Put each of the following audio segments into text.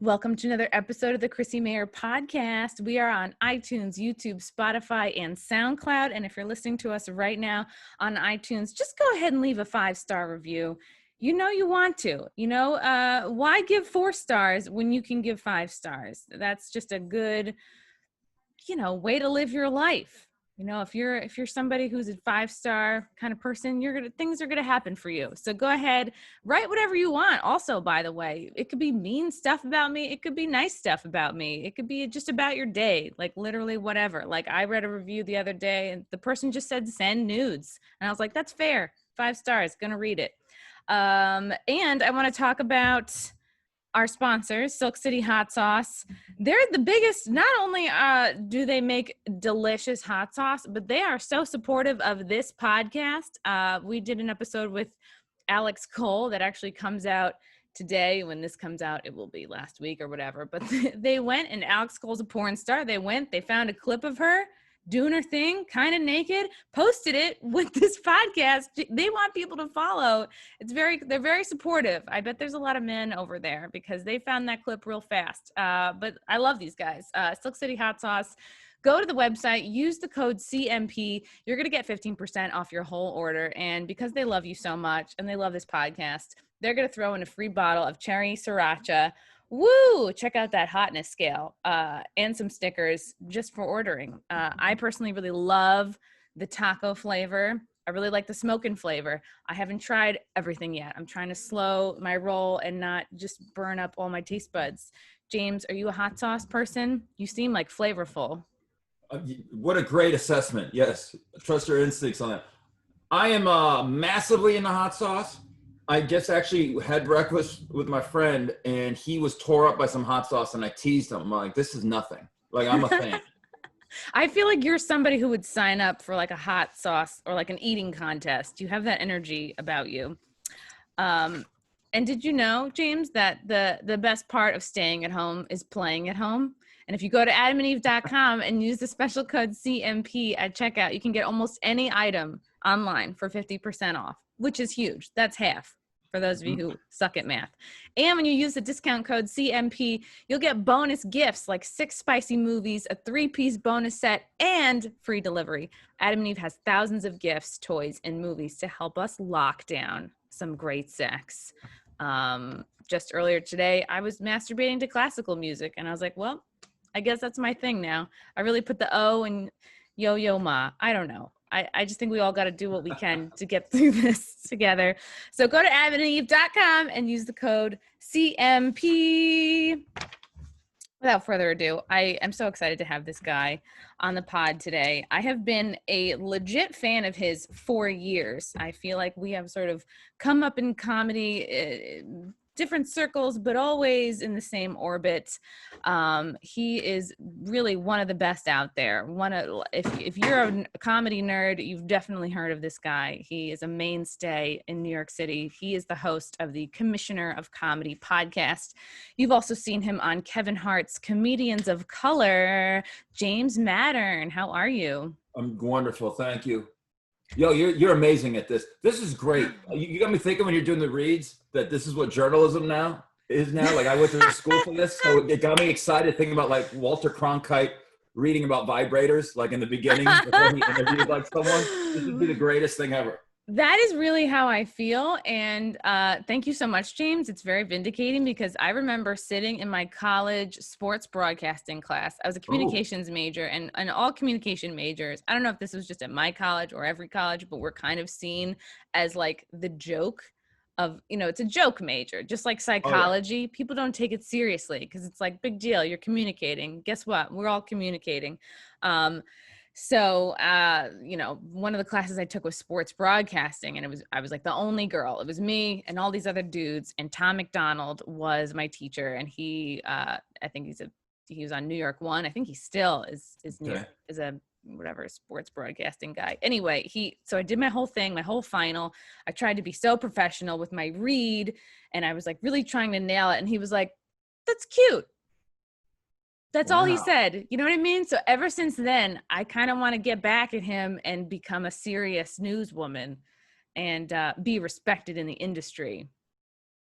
Welcome to another episode of the Chrissy Mayer podcast. We are on iTunes, YouTube, Spotify, and SoundCloud. And if you're listening to us right now on iTunes, just go ahead and leave a 5-star review. You know you want to. Why give 4 stars when you can give 5 stars? That's just a good, way to live your life. If you're somebody who's a 5-star kind of person, things are gonna happen for you. So go ahead, write whatever you want. Also, by the way, it could be mean stuff about me. It could be nice stuff about me. It could be just about your day, like literally whatever. Like I read a review the other day and the person just said send nudes, and I was like, that's fair. 5 stars, gonna read it. And I want to talk about our sponsors, Silk City Hot Sauce. They're the biggest. Not only do they make delicious hot sauce, but they are so supportive of this podcast. We did an episode with Alex Cole that actually comes out today. When this comes out, it will be last week or whatever. But they went, and Alex Cole's a porn star. They found a clip of her doing her thing, kind of naked, posted it with this podcast. They want people to follow. They're very supportive. I bet there's a lot of men over there because they found that clip real fast. But I love these guys. Silk City Hot Sauce. Go to the website, use the code CMP. You're going to get 15% off your whole order. And because they love you so much and they love this podcast, they're going to throw in a free bottle of cherry sriracha. Woo! Check out that hotness scale and some stickers just for ordering. I personally really love the taco flavor. I really like the smoking flavor. I haven't tried everything yet. I'm trying to slow my roll and not just burn up all my taste buds. James, are you a hot sauce person? You seem like flavorful. What a great assessment. Yes. Trust your instincts on that. I am massively into hot sauce. I just actually had breakfast with my friend and he was tore up by some hot sauce and I teased him. I'm like, this is nothing. Like, I'm a fan. I feel like you're somebody who would sign up for like a hot sauce or like an eating contest. You have that energy about you. And did you know, James, that the best part of staying at home is playing at home? And if you go to adamandeve.com and use the special code CMP at checkout, you can get almost any item online for 50% off, which is huge. That's half for those of you who suck at math. And when you use the discount code CMP, you'll get bonus gifts like 6 spicy movies, a 3-piece bonus set, and free delivery. Adam and Eve has thousands of gifts, toys, and movies to help us lock down some great sex. Just earlier today, I was masturbating to classical music, and I was like, well, I guess that's my thing now. I really put the O in Yo-Yo Ma. I don't know. I just think we all got to do what we can to get through this together. So go to adamandeve.com and use the code CMP. Without further ado, I am so excited to have this guy on the pod today. I have been a legit fan of his for years. I feel like we have sort of come up in comedy, different circles, but always in the same orbit. He is really one of the best out there. If you're a comedy nerd, you've definitely heard of this guy. He is a mainstay in New York City. He is the host of the Commissioner of Comedy podcast. You've also seen him on Kevin Hart's Comedians of Color. James Mattern, how are you? I'm wonderful. Thank you. Yo, you're amazing at this. This is great. You got me thinking when you're doing the reads that this is what journalism now is now. Like I went to school for this, so it got me excited thinking about like Walter Cronkite reading about vibrators, like in the beginning before he interviewed like someone. This would be the greatest thing ever. That is really how I feel. And thank you so much, James. It's very vindicating because I remember sitting in my college sports broadcasting class. I was a communications major, and all communication majors, I don't know if this was just at my college or every college, but we're kind of seen as like the joke of, it's a joke major, just like psychology. Oh, yeah. People don't take it seriously because it's like big deal. You're communicating. Guess what? We're all communicating. So, one of the classes I took was sports broadcasting, and I was like the only girl. It was me and all these other dudes, and Tom McDonald was my teacher, and he was on New York One. I think he still is a sports broadcasting guy. Anyway, so I did my whole thing, my whole final. I tried to be so professional with my read, and I was like really trying to nail it. And he was like, "That's cute." That's all he said. You know what I mean? So ever since then, I kind of want to get back at him and become a serious newswoman and be respected in the industry.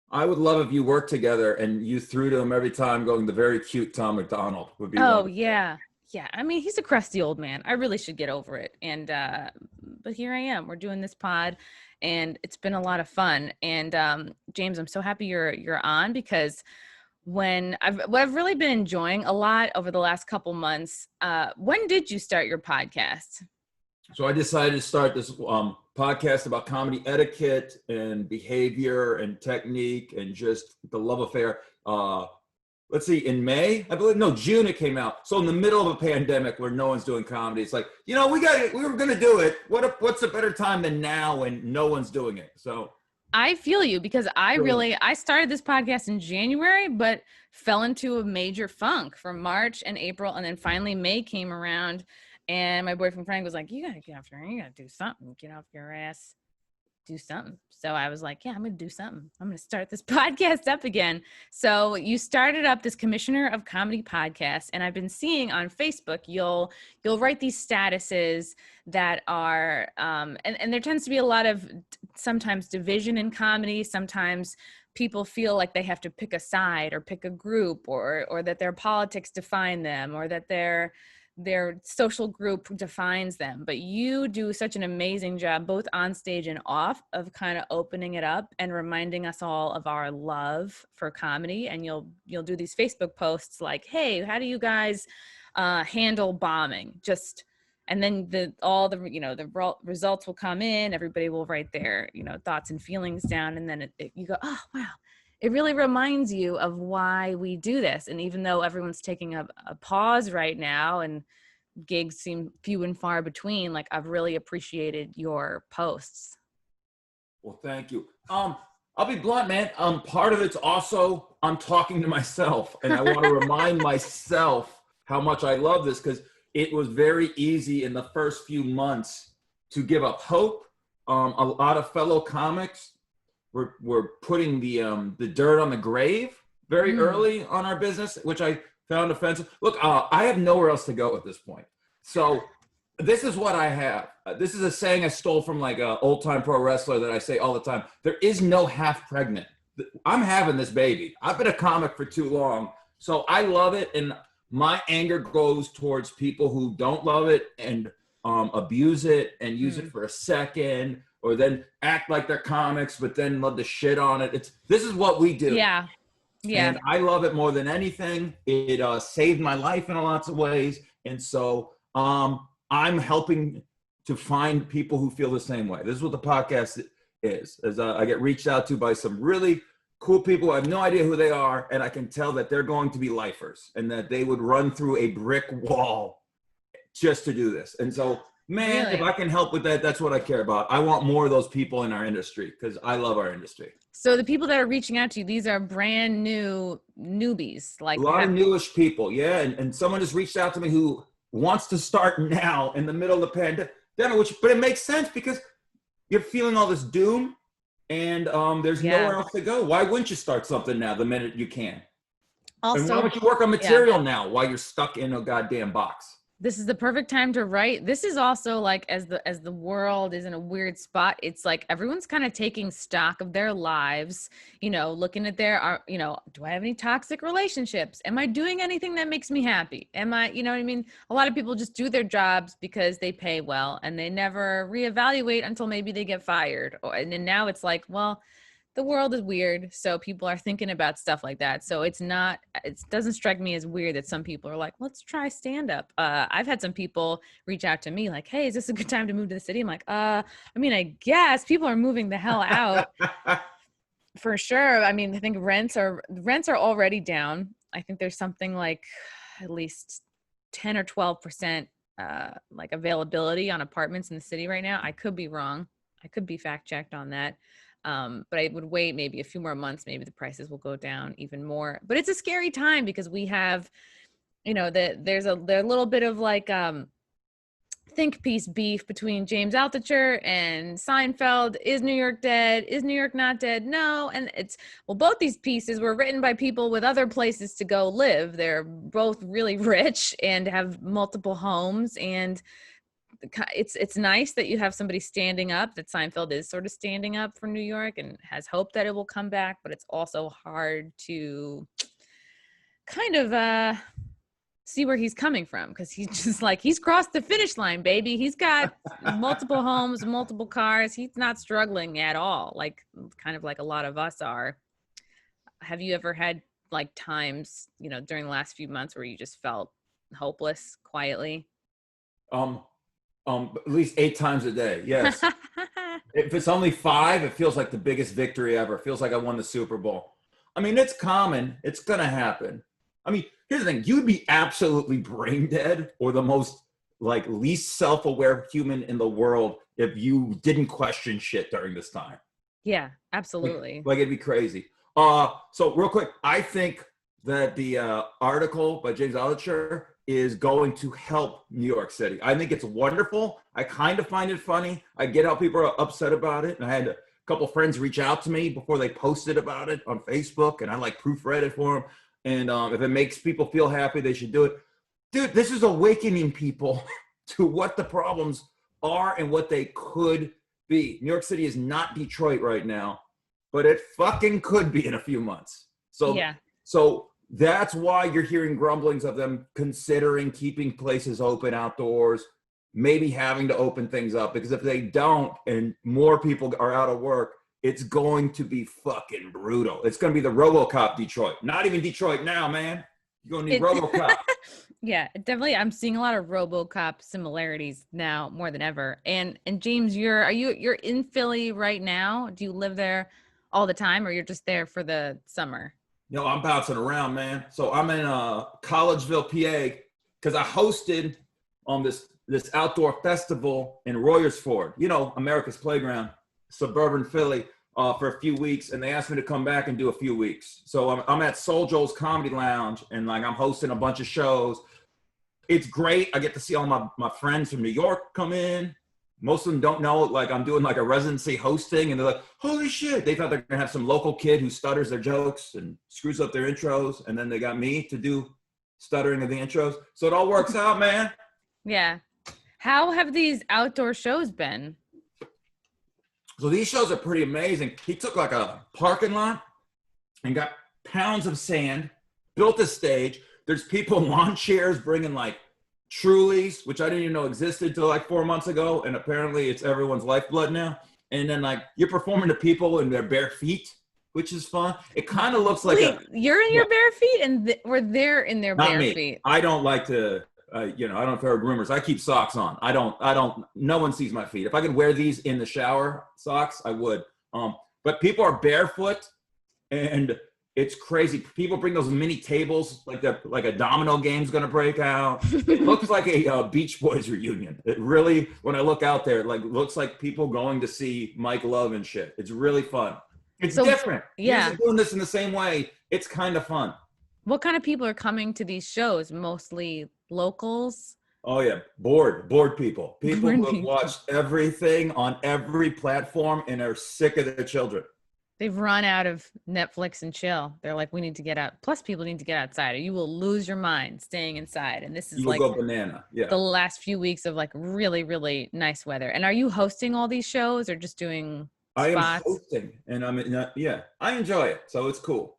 I would love if you worked together and you threw to him every time going, the very cute Tom McDonald would be Oh wonderful. yeah. Yeah. I mean, he's a crusty old man. I really should get over it. And but here I am. We're doing this pod and it's been a lot of fun. And James, I'm so happy you're on because what I've really been enjoying a lot over the last couple months, when did you start your podcast? So I decided to start this podcast about comedy etiquette and behavior and technique and just the love affair. Let's see, in May, I believe, no, June it came out. So in the middle of a pandemic where no one's doing comedy, it's like, we were going to do it. What's a better time than now when no one's doing it? So I feel you because I started this podcast in January, but fell into a major funk from March and April. And then finally May came around and my boyfriend Frank was like, you got to get off you got to do something, get off your ass, do something. So I was like, yeah, I'm going to do something. I'm going to start this podcast up again. So you started up this Commissioner of Comedy podcast. And I've been seeing on Facebook, you'll write these statuses that are, and there tends to be a lot of sometimes division in comedy. Sometimes people feel like they have to pick a side or pick a group or that their politics define them or that their social group defines them. But you do such an amazing job, both on stage and off, of kind of opening it up and reminding us all of our love for comedy. And you'll do these Facebook posts like, hey, how do you guys handle bombing? And then the results will come in, everybody will write their, thoughts and feelings down. And then you go, oh, wow. It really reminds you of why we do this. And even though everyone's taking a pause right now and gigs seem few and far between, like I've really appreciated your posts. Well, thank you. I'll be blunt, man. Part of it's also I'm talking to myself and I want to remind myself how much I love this because it was very easy in the first few months to give up hope. A lot of fellow comics were putting the dirt on the grave very early on our business, which I found offensive. Look, I have nowhere else to go at this point. So this is what I have. This is a saying I stole from like an old time pro wrestler that I say all the time. There is no half pregnant. I'm having this baby. I've been a comic for too long. So I love it. And my anger goes towards people who don't love it and abuse it and use it for a second, or then act like they're comics, but then love to shit on it. This is what we do. Yeah. Yeah. And I love it more than anything. It saved my life in lots of ways. And so I'm helping to find people who feel the same way. This is what the podcast is. I get reached out to by some really cool people. I have no idea who they are. And I can tell that they're going to be lifers and that they would run through a brick wall just to do this. And so, man, really? If I can help with that, that's what I care about. I want more of those people in our industry because I love our industry. So the people that are reaching out to you, these are brand new newbies. Like a lot of newish people. Yeah. And someone just reached out to me who wants to start now in the middle of the pandemic, but it makes sense because you're feeling all this doom and there's nowhere else to go. Why wouldn't you start something now the minute you can? Also, and why don't you work on material now while you're stuck in a goddamn box? This is the perfect time to write. This is also like as the world is in a weird spot, it's like everyone's kind of taking stock of their lives, looking at do I have any toxic relationships? Am I doing anything that makes me happy? Am I, what I mean? A lot of people just do their jobs because they pay well and they never reevaluate until maybe they get fired. And then now it's like, well, the world is weird. So people are thinking about stuff like that. So it doesn't strike me as weird that some people are like, let's try stand up. I've had some people reach out to me like, hey, is this a good time to move to the city? I'm like, I guess people are moving the hell out for sure. I mean, I think rents are already down. I think there's something like at least 10 or 12% like availability on apartments in the city right now. I could be wrong. I could be fact checked on that. But I would wait maybe a few more months, maybe the prices will go down even more. But it's a scary time because we have, there's a little bit of like think piece beef between James Altucher and Seinfeld. Is New York dead? Is New York not dead? No. And both these pieces were written by people with other places to go live. They're both really rich and have multiple homes, and it's nice that you have somebody standing up, that Seinfeld is sort of standing up for New York and has hope that it will come back, but it's also hard to kind of see where he's coming from, because he's just like, he's crossed the finish line, baby. He's got multiple homes, multiple cars. He's not struggling at all, like kind of like a lot of us are. Have you ever had like times, you know, during the last few months where you just felt hopeless quietly? At least 8 times a day. Yes. If it's only 5, it feels like the biggest victory ever. It feels like I won the Super Bowl. I mean, it's common. It's going to happen. I mean, here's the thing. You'd be absolutely brain dead or the most like least self-aware human in the world if you didn't question shit during this time. Yeah, absolutely. Like it'd be crazy. So real quick, I think that the article by James Mattern is going to help New York City. I think it's wonderful. I kind of find it funny. I get how people are upset about it. And I had a couple friends reach out to me before they posted about it on Facebook, and I like proofread it for them. And if it makes people feel happy, they should do it. Dude, this is awakening people to what the problems are and what they could be. New York City is not Detroit right now, but it fucking could be in a few months. So, yeah. So that's why you're hearing grumblings of them considering keeping places open outdoors, maybe having to open things up, because if they don't and more people are out of work, it's going to be fucking brutal. It's going to be the RoboCop Detroit. Not even Detroit now, man. You're going to need RoboCop. Yeah, definitely. I'm seeing a lot of RoboCop similarities now more than ever. And James, you're in Philly right now? Do you live there all the time, or you're just there for the summer? No, I'm bouncing around, man. So I'm in Collegeville, PA, because I hosted on this outdoor festival in Royersford, you know, America's Playground, suburban Philly, for a few weeks, and they asked me to come back and do a few weeks. So I'm at Soul Joel's Comedy Lounge, and like I'm hosting a bunch of shows. It's great. I get to see all my friends from New York come in. Most of them don't know, like I'm doing like a residency hosting, and they're like, holy shit. They thought they're gonna have some local kid who stutters their jokes and screws up their intros. And then they got me to do stuttering of the intros. So it all works out, man. Yeah. How have these outdoor shows been? So these shows are pretty amazing. He took like a parking lot and got pounds of sand, built a stage. There's people in lawn chairs bringing like Trulies, which I didn't even know existed till like 4 months ago, and apparently it's everyone's lifeblood now. And then like you're performing to people in their bare feet, which is fun. It kind of looks like you're in your bare feet, and we're there in their bare feet. I don't like to, you know, I don't know if there are rumors. I keep socks on. I don't. No one sees my feet. If I could wear these in the shower socks, I would. But people are barefoot, and it's crazy. People bring those mini tables, like a domino game's gonna break out. It looks like a Beach Boys reunion. It really, when I look out there, it like looks like people going to see Mike Love and shit. It's really fun. It's different. Yeah, doing this in the same way. It's kind of fun. What kind of people are coming to these shows? Mostly locals? Oh yeah, bored people. People who have watched everything on every platform and are sick of their children. They've run out of Netflix and chill. They're like, we need to get out. Plus, people need to get outside, or you will lose your mind staying inside. And this is like go banana. Yeah. The last few weeks of like really, really nice weather. And are you hosting all these shows or just doing spots? I am hosting, and I enjoy it. So it's cool.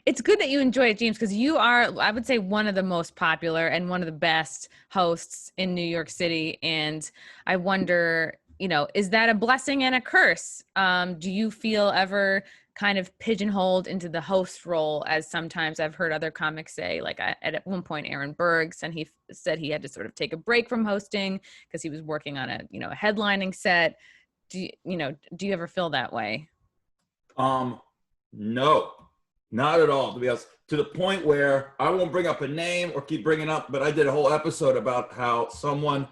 It's good that you enjoy it, James, because you are, I would say, one of the most popular and one of the best hosts in New York City. And I wonder, you know, is that a blessing and a curse? Do you feel ever kind of pigeonholed into the host role, as sometimes I've heard other comics say? Like at one point, Aaron Bergs, and he said he had to sort of take a break from hosting because he was working on a headlining set. Do you ever feel that way? No, not at all. To be honest, to the point where I won't bring up a name or keep bringing up, but I did a whole episode about how someone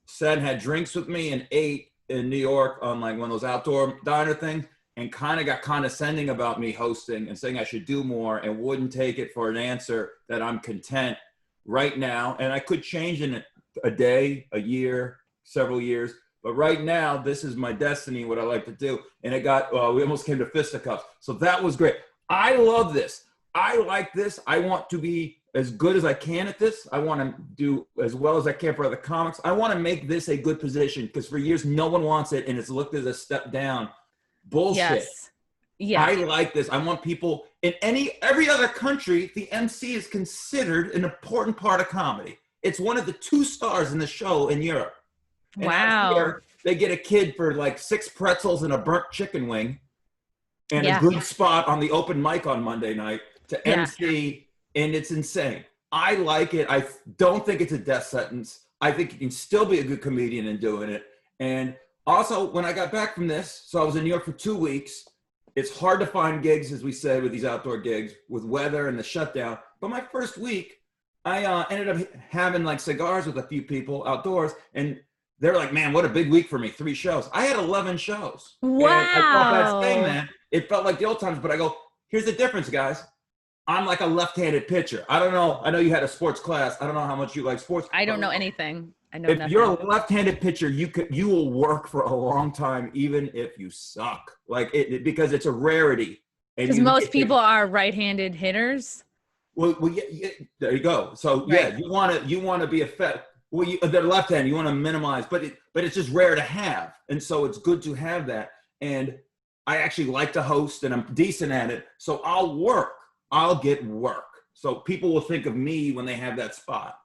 said had drinks with me and ate in New York on like one of those outdoor diner things, and kind of got condescending about me hosting and saying I should do more, and wouldn't take it for an answer that I'm content right now. And I could change in a day, a year, several years. But right now, this is my destiny, what I like to do. And it got, we almost came to fisticuffs. So that was great. I love this. I like this. I want to be as good as I can at this. I want to do as well as I can for other comics. I want to make this a good position because for years no one wants it and it's looked as a step down. Bullshit. Yes. Yeah. I like this. I want people in every other country, the MC is considered an important part of comedy. It's one of the 2 stars in the show in Europe. And Wow. Here, they get a kid for like 6 pretzels and a burnt chicken wing and a good spot on the open mic on Monday night to MC, and it's insane. I like it. I don't think it's a death sentence. I think you can still be a good comedian in doing it. And also, when I got back from this, so I was in New York for 2 weeks. It's hard to find gigs, as we said, with these outdoor gigs, with weather and the shutdown. But my first week, I ended up having like cigars with a few people outdoors, and they're like, man, what a big week for me, 3 shows. I had 11 shows. Wow. And I felt bad saying that. It felt like the old times, but I go, here's the difference, guys. I'm like a left-handed pitcher. I don't know. I know you had a sports class. I don't know how much you like sports. I don't know anything. I know if nothing. You're a left-handed pitcher, you will work for a long time, even if you suck. Like because it's a rarity. Because most people are right-handed hitters. Well, yeah, there you go. So right. You want to be effective. Well, they're left-handed. You want to minimize, but it's just rare to have, and so it's good to have that. And I actually like to host, and I'm decent at it. So I'll work. I'll get work. So people will think of me when they have that spot.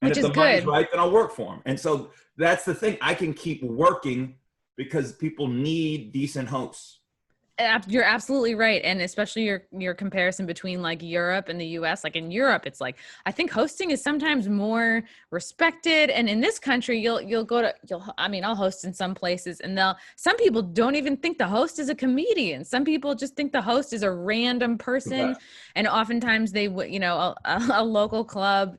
And which if is the money's good. Right, then I'll work for them. And so that's the thing. I can keep working because people need decent hosts. You're absolutely right. And especially your comparison between like Europe and the US, like in Europe, it's like, I think hosting is sometimes more respected. And in this country, I'll host in some places and some people don't even think the host is a comedian. Some people just think the host is a random person. Yeah. And oftentimes they, a local club,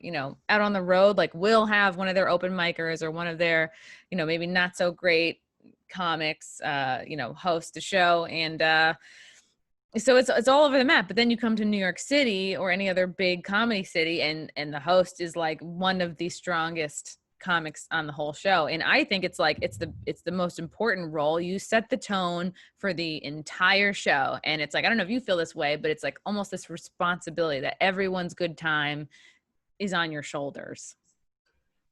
out on the road, like will have one of their open micers or one of their, maybe not so great comics host a show, and so it's all over the map. But then you come to New York City or any other big comedy city, and the host is like one of the strongest comics on the whole show. And I think it's the most important role. You set the tone for the entire show, and it's like, I don't know if you feel this way, but it's like almost this responsibility that everyone's good time is on your shoulders.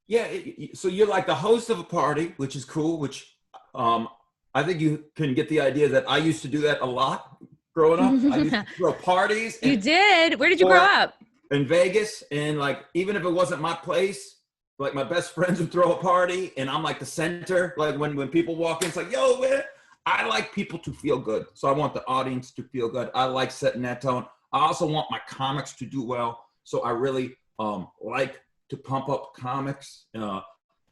Yeah, so you're like the host of a party, which is cool, which I think you can get the idea that I used to do that a lot growing up. I used to throw parties. You did? Where did you grow up? In Vegas. And like, even if it wasn't my place, like my best friends would throw a party and I'm like the center. Like when people walk in, it's like, yo, man, I like people to feel good. So I want the audience to feel good. I like setting that tone. I also want my comics to do well. So I really like to pump up comics.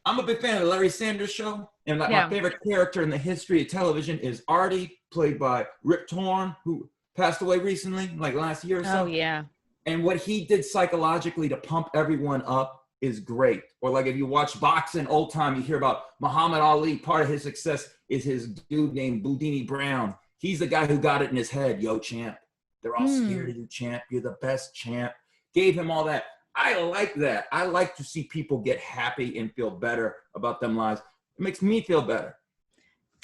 I'm a big fan of the Larry Sanders Show. And my favorite character in the history of television is Artie, played by Rip Torn, who passed away recently, like last year or so. Oh, yeah. And what he did psychologically to pump everyone up is great. Or like if you watch boxing old time, you hear about Muhammad Ali. Part of his success is his dude named Boudini Brown. He's the guy who got it in his head. Yo, champ. They're all scared of you, champ. You're the best, champ. Gave him all that. I like that. I like to see people get happy and feel better about them lives. It makes me feel better.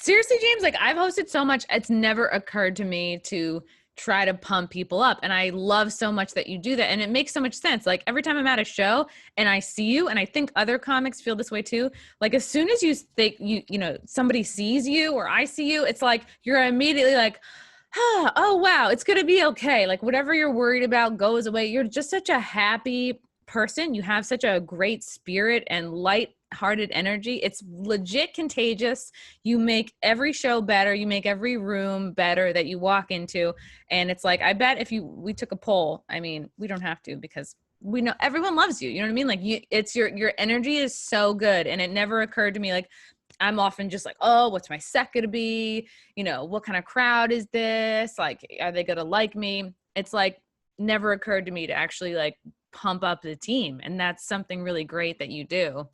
Seriously, James, like I've hosted so much, it's never occurred to me to try to pump people up. And I love so much that you do that. And it makes so much sense. Like every time I'm at a show and I see you, and I think other comics feel this way too. Like as soon as you think somebody sees you or I see you, it's like, you're immediately like, oh, wow, it's going to be okay. Like whatever you're worried about goes away. You're just such a happy person. You have such a great spirit and light-hearted energy. It's legit contagious. You make every show better. You make every room better that you walk into. And it's like, I bet if we took a poll, I mean, we don't have to because we know everyone loves you. You know what I mean? Like it's your energy is so good. And it never occurred to me, like, I'm often just like, oh, what's my set going to be? What kind of crowd is this? Like, are they going to like me? It's like never occurred to me to actually like pump up the team. And that's something really great that you do.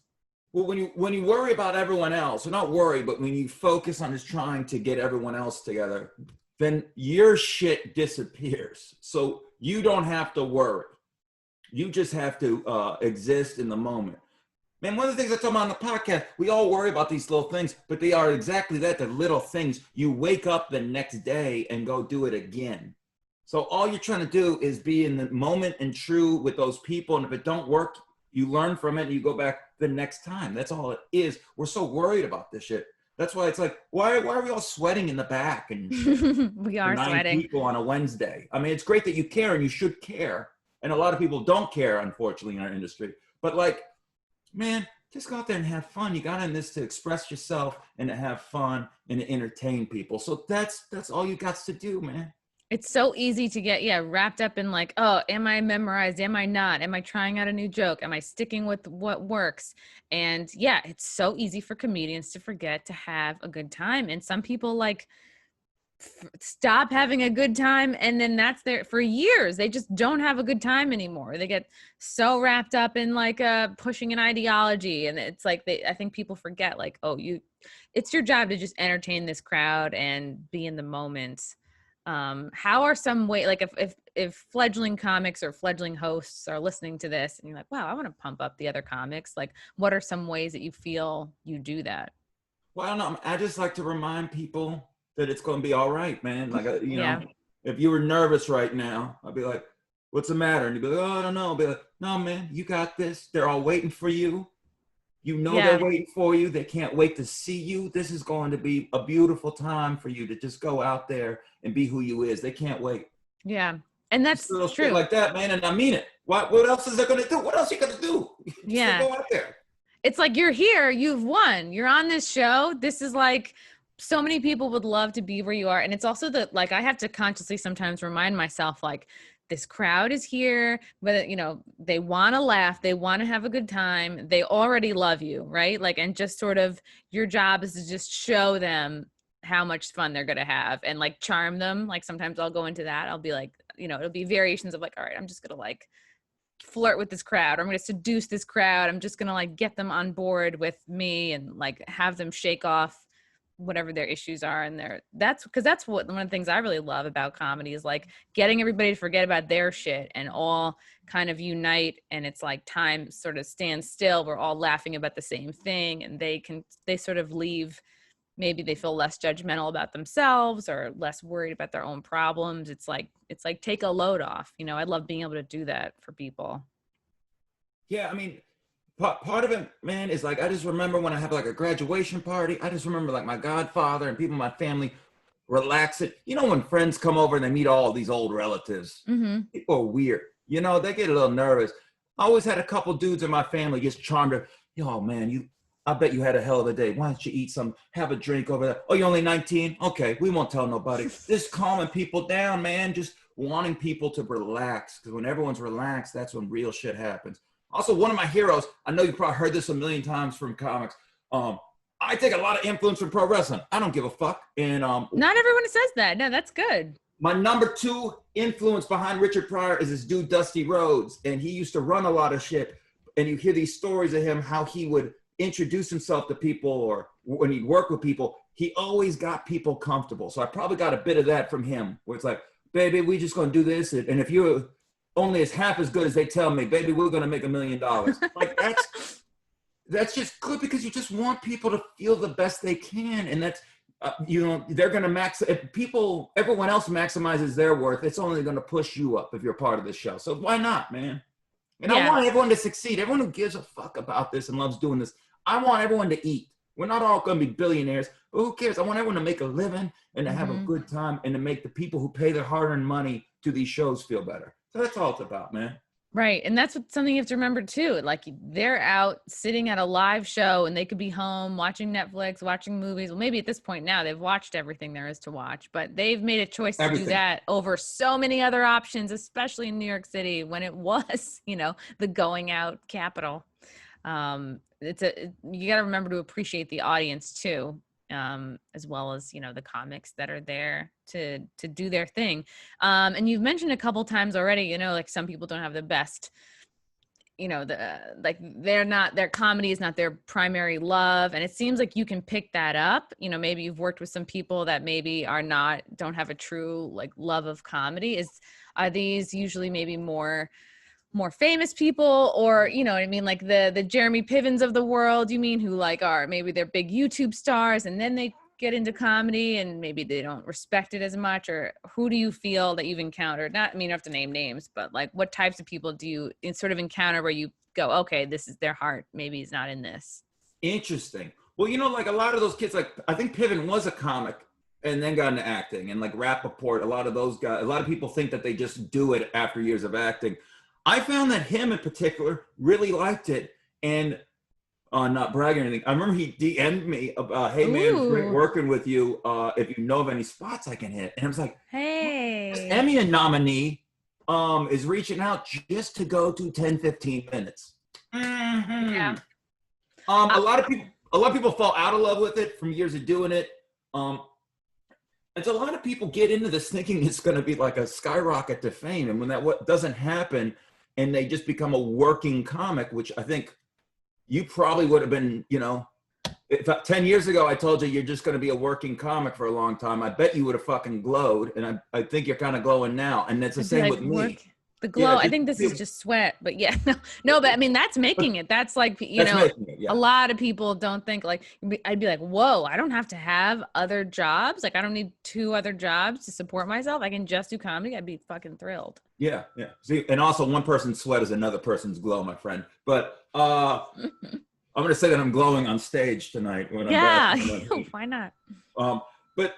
Well, when you worry about everyone else, or not worry, but when you focus on just trying to get everyone else together, then your shit disappears. So you don't have to worry. You just have to exist in the moment. Man, one of the things I talk about on the podcast, we all worry about these little things, but they are exactly that, the little things. You wake up the next day and go do it again. So all you're trying to do is be in the moment and true with those people. And if it don't work, you learn from it and you go back the next time. That's all it is. We're so worried about this shit. That's why it's like, why are we all sweating in the back and shit? We For are 9 sweating. people on a Wednesday. I mean, it's great that you care and you should care. And a lot of people don't care, unfortunately, in our industry. But like, man, just go out there and have fun. You got in this to express yourself and to have fun and to entertain people. So that's all you got to do, man. It's so easy to get, wrapped up in like, oh, am I memorized? Am I not? Am I trying out a new joke? Am I sticking with what works? And yeah, it's so easy for comedians to forget to have a good time. And some people like stop having a good time. And then that's there for years. They just don't have a good time anymore. They get so wrapped up in like pushing an ideology. And it's like, I think people forget like, oh, it's your job to just entertain this crowd and be in the moment. How are some way, like if fledgling comics or fledgling hosts are listening to this and you're like, wow, I want to pump up the other comics, like what are some ways that you feel you do that? Well, I don't know. I just like to remind people that it's going to be all right, man. Like, you know, if you were nervous right now, I'd be like, what's the matter? And you'd be like, oh, I don't know. I'll be like, no, man, you got this. They're all waiting for you. You know, they're waiting for you. They can't wait to see you. This is going to be a beautiful time for you to just go out there and be who you is. They can't wait. Yeah. And that's true. Like that, man. And I mean it. What else is they going to do? What else are you going to do? Yeah. Go out there. It's like, you're here, you've won, you're on this show. This is like, so many people would love to be where you are. And it's also that like, I have to consciously sometimes remind myself, like, this crowd is here, but you know, they want to laugh. They want to have a good time. They already love you. Right. Like, and just sort of your job is to just show them how much fun they're going to have and like charm them. Like sometimes I'll go into that. I'll be like, you know, it'll be variations of like, all right, I'm just going to like flirt with this crowd, or I'm going to seduce this crowd. I'm just going to like get them on board with me and like have them shake off whatever their issues are. And that's what one of the things I really love about comedy is like getting everybody to forget about their shit and all kind of unite. And it's like time sort of stands still. We're all laughing about the same thing, and they sort of leave. Maybe they feel less judgmental about themselves or less worried about their own problems. It's like take a load off. You know, I love being able to do that for people. Yeah, I mean, part of it, man, is like, I just remember when I have like a graduation party, I just remember like my godfather and people in my family relaxing. You know, when friends come over and they meet all these old relatives, people are weird. You know, they get a little nervous. I always had a couple dudes in my family just charmed her. Yo, man, I bet you had a hell of a day. Why don't you eat some, have a drink over there? Oh, you're only 19? Okay, we won't tell nobody. Just calming people down, man. Just wanting people to relax. Because when everyone's relaxed, that's when real shit happens. Also, one of my heroes, I know you probably heard this a million times from comics. I take a lot of influence from pro wrestling. I don't give a fuck. And not everyone says that. No, that's good. My number 2 influence behind Richard Pryor is this dude, Dusty Rhodes. And he used to run a lot of shit. And you hear these stories of him, how he would introduce himself to people, or when he'd work with people, he always got people comfortable. So I probably got a bit of that from him, where it's like, baby, we just going to do this. And if you're only as half as good as they tell me, baby, we're going to make $1 million. Like that's just good, because you just want people to feel the best they can. And that's, you know, they're going to everyone else maximizes their worth. It's only going to push you up if you're part of the show. So why not, man? And I want everyone to succeed. Everyone who gives a fuck about this and loves doing this. I want everyone to eat. We're not all going to be billionaires, but who cares? I want everyone to make a living and to have a good time, and to make the people who pay their hard-earned money to these shows feel better. So that's all it's about, man. Right. And that's something you have to remember too. Like, they're out sitting at a live show and they could be home watching Netflix, watching movies. Well, maybe at this point now they've watched everything there is to watch, but they've made a choice to do that over so many other options, especially in New York City when it was, you know, the going out capital. You got to remember to appreciate the audience too. As well as, you know, the comics that are there to do their thing. And you've mentioned a couple times already, you know, like some people don't have the best, you know, their comedy is not their primary love. And it seems like you can pick that up. You know, maybe you've worked with some people that maybe don't have a true like love of comedy. Are these usually maybe more famous people, or, you know what I mean? Like the Jeremy Pivens of the world, you mean, who like are, maybe they're big YouTube stars and then they get into comedy and maybe they don't respect it as much? Or who do you feel that you've encountered? Not, I mean, you don't have to name names, but like what types of people do you sort of encounter where you go, okay, this is their heart. Maybe he's not in this. Interesting. Well, like a lot of those kids, like I think Piven was a comic and then got into acting, and like Rappaport, a lot of those guys, a lot of people think that they just do it after years of acting. I found that him in particular really liked it, and not bragging or anything. I remember he DM'd me about, hey man, it's great working with you. If you know of any spots I can hit. And I was like, hey, this Emmy nominee is reaching out just to go to 10, 15 minutes. Mm-hmm. Yeah. A lot of people fall out of love with it from years of doing it. And so a lot of people get into this thinking it's going to be like a skyrocket to fame. And when that doesn't happen and they just become a working comic, which I think you probably would have been, if 10 years ago I told you you're just going to be a working comic for a long time, I bet you would have fucking glowed. And I think you're kind of glowing now. And that's the same with me. The glow. Yeah, I think this is just sweat, but yeah, no, but I mean, that's making it. That's like, a lot of people don't think like, I'd be like, whoa, I don't have to have other jobs. Like I don't need 2 other jobs to support myself. I can just do comedy. I'd be fucking thrilled. Yeah. Yeah. See, and also one person's sweat is another person's glow, my friend. But I'm going to say that I'm glowing on stage tonight. When I'm back. Why not? But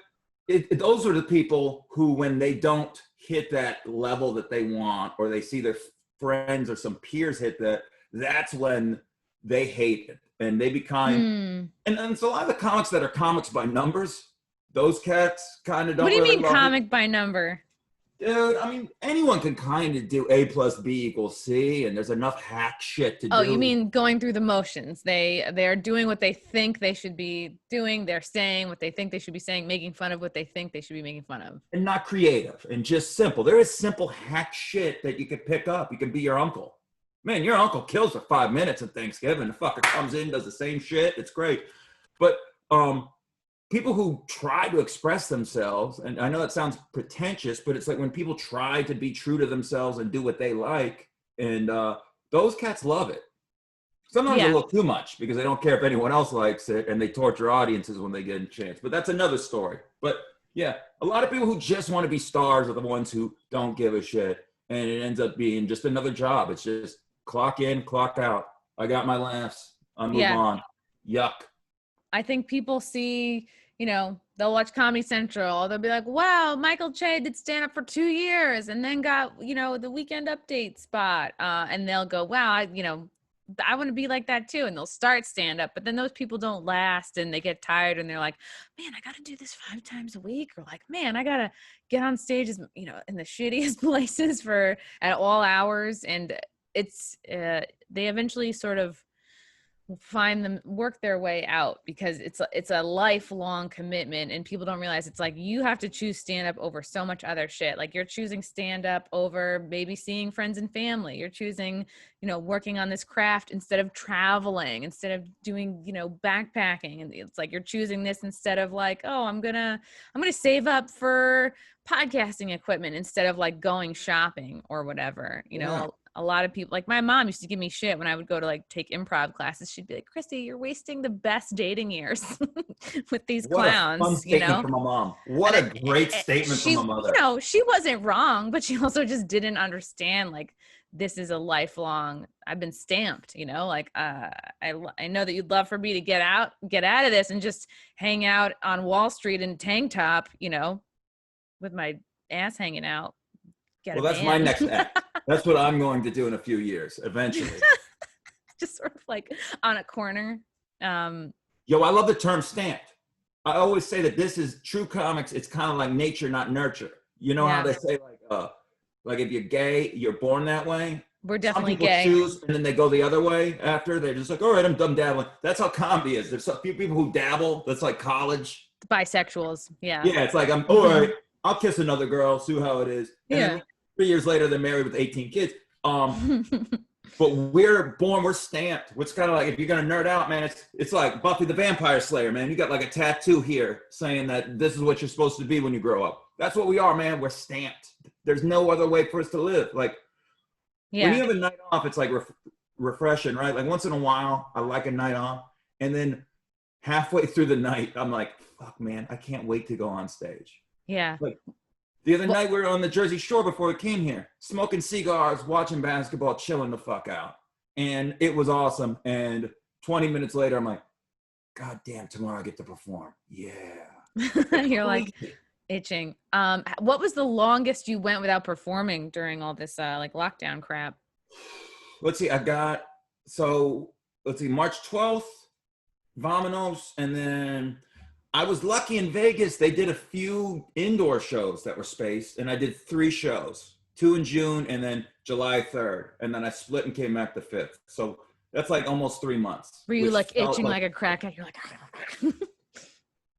those are the people who, when they don't hit that level that they want, or they see their friends or some peers hit that's when they hate it and they become and so a lot of the comics that are comics by numbers, those cats kind of don't. What do you really mean comic by number? Dude, I mean, anyone can kind of do A + B = C, and there's enough hack shit to do. Oh, you mean going through the motions. They're doing what they think they should be doing. They're saying what they think they should be saying, making fun of what they think they should be making fun of. And not creative, and just simple. There is simple hack shit that you could pick up. You can be your uncle. Man, your uncle kills for 5 minutes at Thanksgiving. The fucker comes in, does the same shit. It's great. But people who try to express themselves, and I know it sounds pretentious, but it's like when people try to be true to themselves and do what they like, and those cats love it. Sometimes a little too much because they don't care if anyone else likes it, and they torture audiences when they get a chance. But that's another story. But yeah, a lot of people who just want to be stars are the ones who don't give a shit, and it ends up being just another job. It's just clock in, clock out. I got my laughs. I move on. Yuck. I think people see, they'll watch Comedy Central. They'll be like, wow, Michael Che did stand up for 2 years and then got, the Weekend Update spot. And they'll go, wow, I want to be like that too. And they'll start stand up, but then those people don't last and they get tired and they're like, man, I got to do this 5 times a week. Or like, man, I got to get on stages, in the shittiest places at all hours. And it's, they eventually sort of work their way out because it's a lifelong commitment, and people don't realize it's like you have to choose stand up over so much other shit. Like you're choosing stand up over maybe seeing friends and family. You're choosing, working on this craft instead of traveling, instead of doing, backpacking. And it's like you're choosing this instead of like, oh, I'm gonna save up for podcasting equipment instead of like going shopping or whatever, A lot of people, like my mom used to give me shit when I would go to like take improv classes. She'd be like, Christy, you're wasting the best dating years with these clowns. What a fun statement from my mom. What a great statement from my mother. She wasn't wrong, but she also just didn't understand like this is a lifelong, I've been stamped, like I know that you'd love for me to get out of this and just hang out on Wall Street in tank top, with my ass hanging out. Well, that's my next act. That's what I'm going to do in a few years, eventually. Just sort of like on a corner. Yo, I love the term stamped. I always say that this is true comics. It's kind of like nature, not nurture. You know how they say like if you're gay, you're born that way. We're definitely Some people gay. choose and then they go the other way after. They're just like, all right, I'm done dabbling. That's how comedy is. There's some people who dabble. That's like college. Bisexuals. Yeah. Yeah, it's like, I'm all right. I'll kiss another girl, see how it is. And then 3 years later, they're married with 18 kids. But we're stamped. It's kind of like, if you're going to nerd out, man, it's like Buffy the Vampire Slayer, man. You got like a tattoo here saying that this is what you're supposed to be when you grow up. That's what we are, man. We're stamped. There's no other way for us to live. Like, when you have a night off, it's like refreshing, right? Like once in a while, I like a night off. And then halfway through the night, I'm like, fuck, man, I can't wait to go on stage. Yeah. Like the other night, we were on the Jersey Shore before we came here, smoking cigars, watching basketball, chilling the fuck out. And it was awesome. And 20 minutes later, I'm like, God damn, tomorrow I get to perform. Yeah. You're like itching. What was the longest you went without performing during all this like lockdown crap? Let's see, March 12th, Vominos, and then I was lucky in Vegas. They did a few indoor shows that were spaced, and I did 3 shows, 2 in June and then July 3rd. And then I split and came back the 5th. So that's like almost 3 months. Were you like itching like a crackhead? You're like,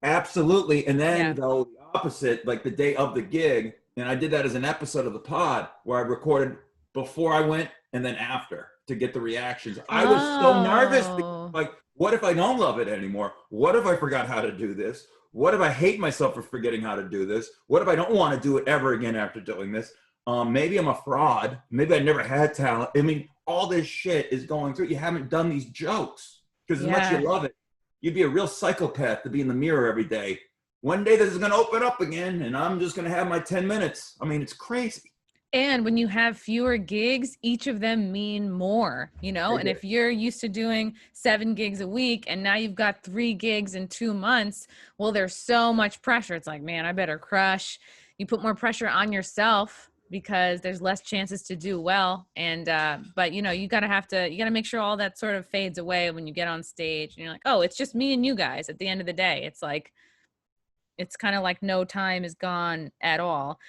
absolutely. And then though, the opposite, like the day of the gig, and I did that as an episode of the pod where I recorded before I went and then after to get the reactions. I was so nervous. Like, what if I don't love it anymore? What if I forgot how to do this? What if I hate myself for forgetting how to do this? What if I don't want to do it ever again after doing this? Maybe I'm a fraud. Maybe I never had talent. I mean, all this shit is going through. You haven't done these jokes because as much as you love it, you'd be a real psychopath to be in the mirror every day. One day this is going to open up again and I'm just going to have my 10 minutes. I mean, it's crazy. And when you have fewer gigs, each of them mean more, you know? And if you're used to doing 7 gigs a week and now you've got 3 gigs in 2 months, well, there's so much pressure. It's like, man, I better crush. You put more pressure on yourself because there's less chances to do well. And, but you know, you gotta make sure all that sort of fades away when you get on stage and you're like, oh, it's just me and you guys at the end of the day. It's like, it's kind of like no time is gone at all.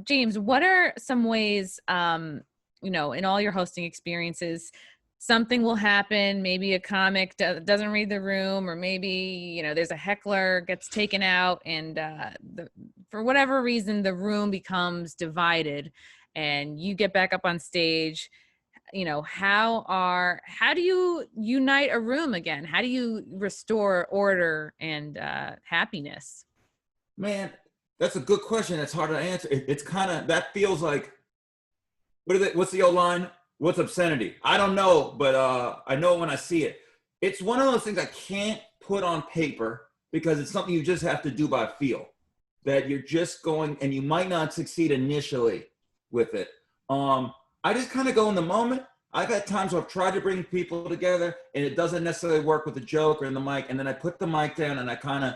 James, what are some ways, you know, in all your hosting experiences, something will happen, maybe a comic doesn't read the room, or maybe, you know, there's a heckler gets taken out and for whatever reason, the room becomes divided and you get back up on stage. You know, how do you unite a room again? How do you restore order and happiness? Man, that's a good question. It's hard to answer. It's kind of, that feels like, what's the old line? What's obscenity? I don't know, but I know when I see it. It's one of those things I can't put on paper because it's something you just have to do by feel. That you're just going, and you might not succeed initially with it. I just kind of go in the moment. I've had times where I've tried to bring people together and it doesn't necessarily work with the joke or in the mic, and then I put the mic down and I kind of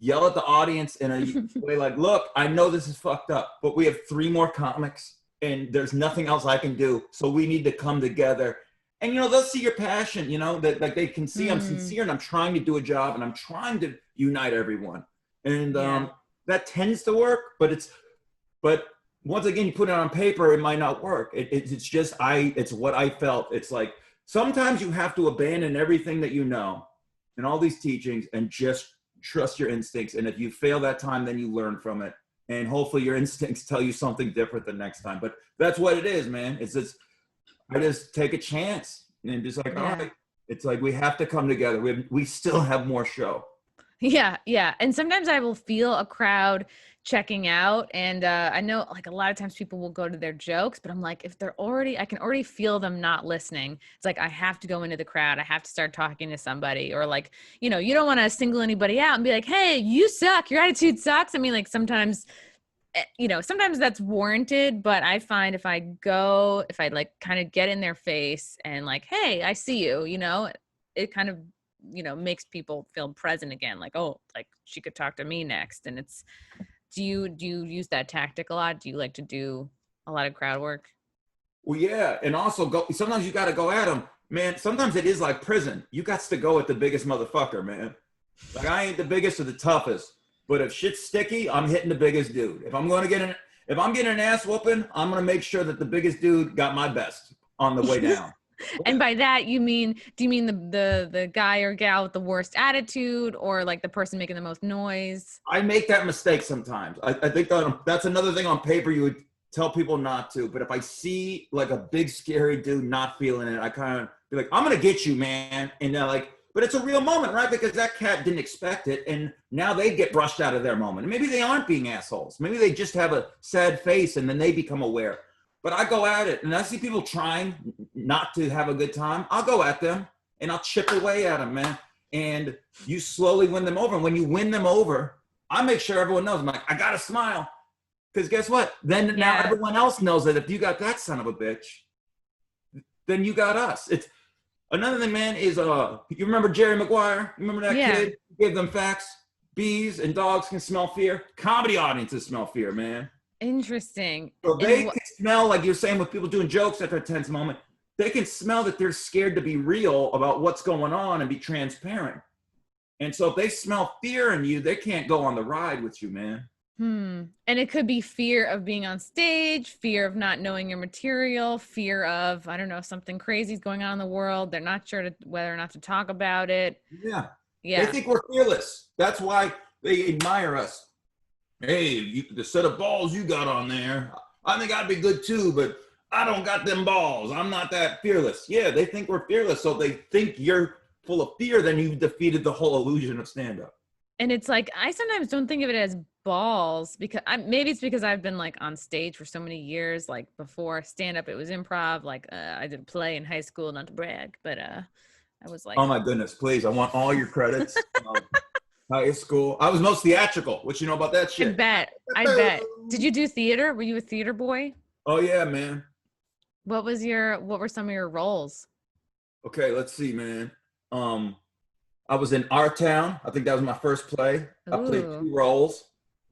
yell at the audience in a way like, look, I know this is fucked up, but we have 3 more comics and there's nothing else I can do. So we need to come together. And, you know, they'll see your passion, you know, that like they can see I'm sincere and I'm trying to do a job and I'm trying to unite everyone. And that tends to work, but once again, you put it on paper, it might not work. It's what I felt. It's like, sometimes you have to abandon everything that you know and all these teachings and just trust your instincts. And if you fail that time, then you learn from it. And hopefully your instincts tell you something different the next time. But that's what it is, man. It's just, I just take a chance and just like, all right, it's like, we have to come together. We still have more show. Yeah. Yeah. And sometimes I will feel a crowd checking out. And I know like a lot of times people will go to their jokes, but I'm like, if I can already feel them not listening. It's like, I have to go into the crowd. I have to start talking to somebody, or like, you know, you don't want to single anybody out and be like, hey, you suck. Your attitude sucks. I mean, like sometimes, you know, sometimes that's warranted, but I find if I like kind of get in their face and like, hey, I see you, you know, it kind of, you know, makes people feel present again. Like, oh, like she could talk to me next. And it's, do you use that tactic a lot? Do you like to do a lot of crowd work? Well, yeah. And also sometimes you got to go at them, man. Sometimes it is like prison. You got to go at the biggest motherfucker, man. Like I ain't the biggest or the toughest, but if shit's sticky, I'm hitting the biggest dude. If I'm getting an ass whooping, I'm going to make sure that the biggest dude got my best on the way down. And by that, do you mean the guy or gal with the worst attitude, or like the person making the most noise? I make that mistake sometimes. I think that's another thing on paper you would tell people not to. But if I see like a big scary dude not feeling it, I kind of be like, I'm going to get you, man. And they're like, but it's a real moment, right? Because that cat didn't expect it. And now they get brushed out of their moment. And maybe they aren't being assholes. Maybe they just have a sad face and then they become aware. But I go at it, and I see people trying not to have a good time. I'll go at them, and I'll chip away at them, man. and you slowly win them over. And when you win them over, I make sure everyone knows. I'm like, I gotta smile, because guess what? Then now everyone else knows that if you got that son of a bitch, then you got us. It's another thing, man. Is you remember Jerry Maguire? You remember that kid? He gave them facts. Bees and dogs can smell fear. Comedy audiences smell fear, man. Interesting. So they can smell, like you're saying, with people doing jokes at their tense moment. They can smell that they're scared to be real about what's going on and be transparent. And so if they smell fear in you, they can't go on the ride with you, man. And it could be fear of being on stage, fear of not knowing your material, fear of, I don't know, something crazy is going on in the world. They're not sure whether or not to talk about it. Yeah. Yeah. They think we're fearless. That's why they admire us. Hey, the set of balls you got on there, I think I'd be good too, but I don't got them balls. I'm not that fearless. Yeah, they think we're fearless. So they think you're full of fear, then you've defeated the whole illusion of stand-up. And it's like, I sometimes don't think of it as balls, because maybe it's because I've been like on stage for so many years. Like before stand-up, it was improv. Like I did a play in high school, not to brag, but I was like, oh my goodness, please, I want all your credits. High school, I was most theatrical. What you know about that shit? I bet. Did you do theater? Were you a theater boy? Oh yeah, man. What were some of your roles? Okay, let's see, man. I was in Our Town. I think that was my first play. I played 2 roles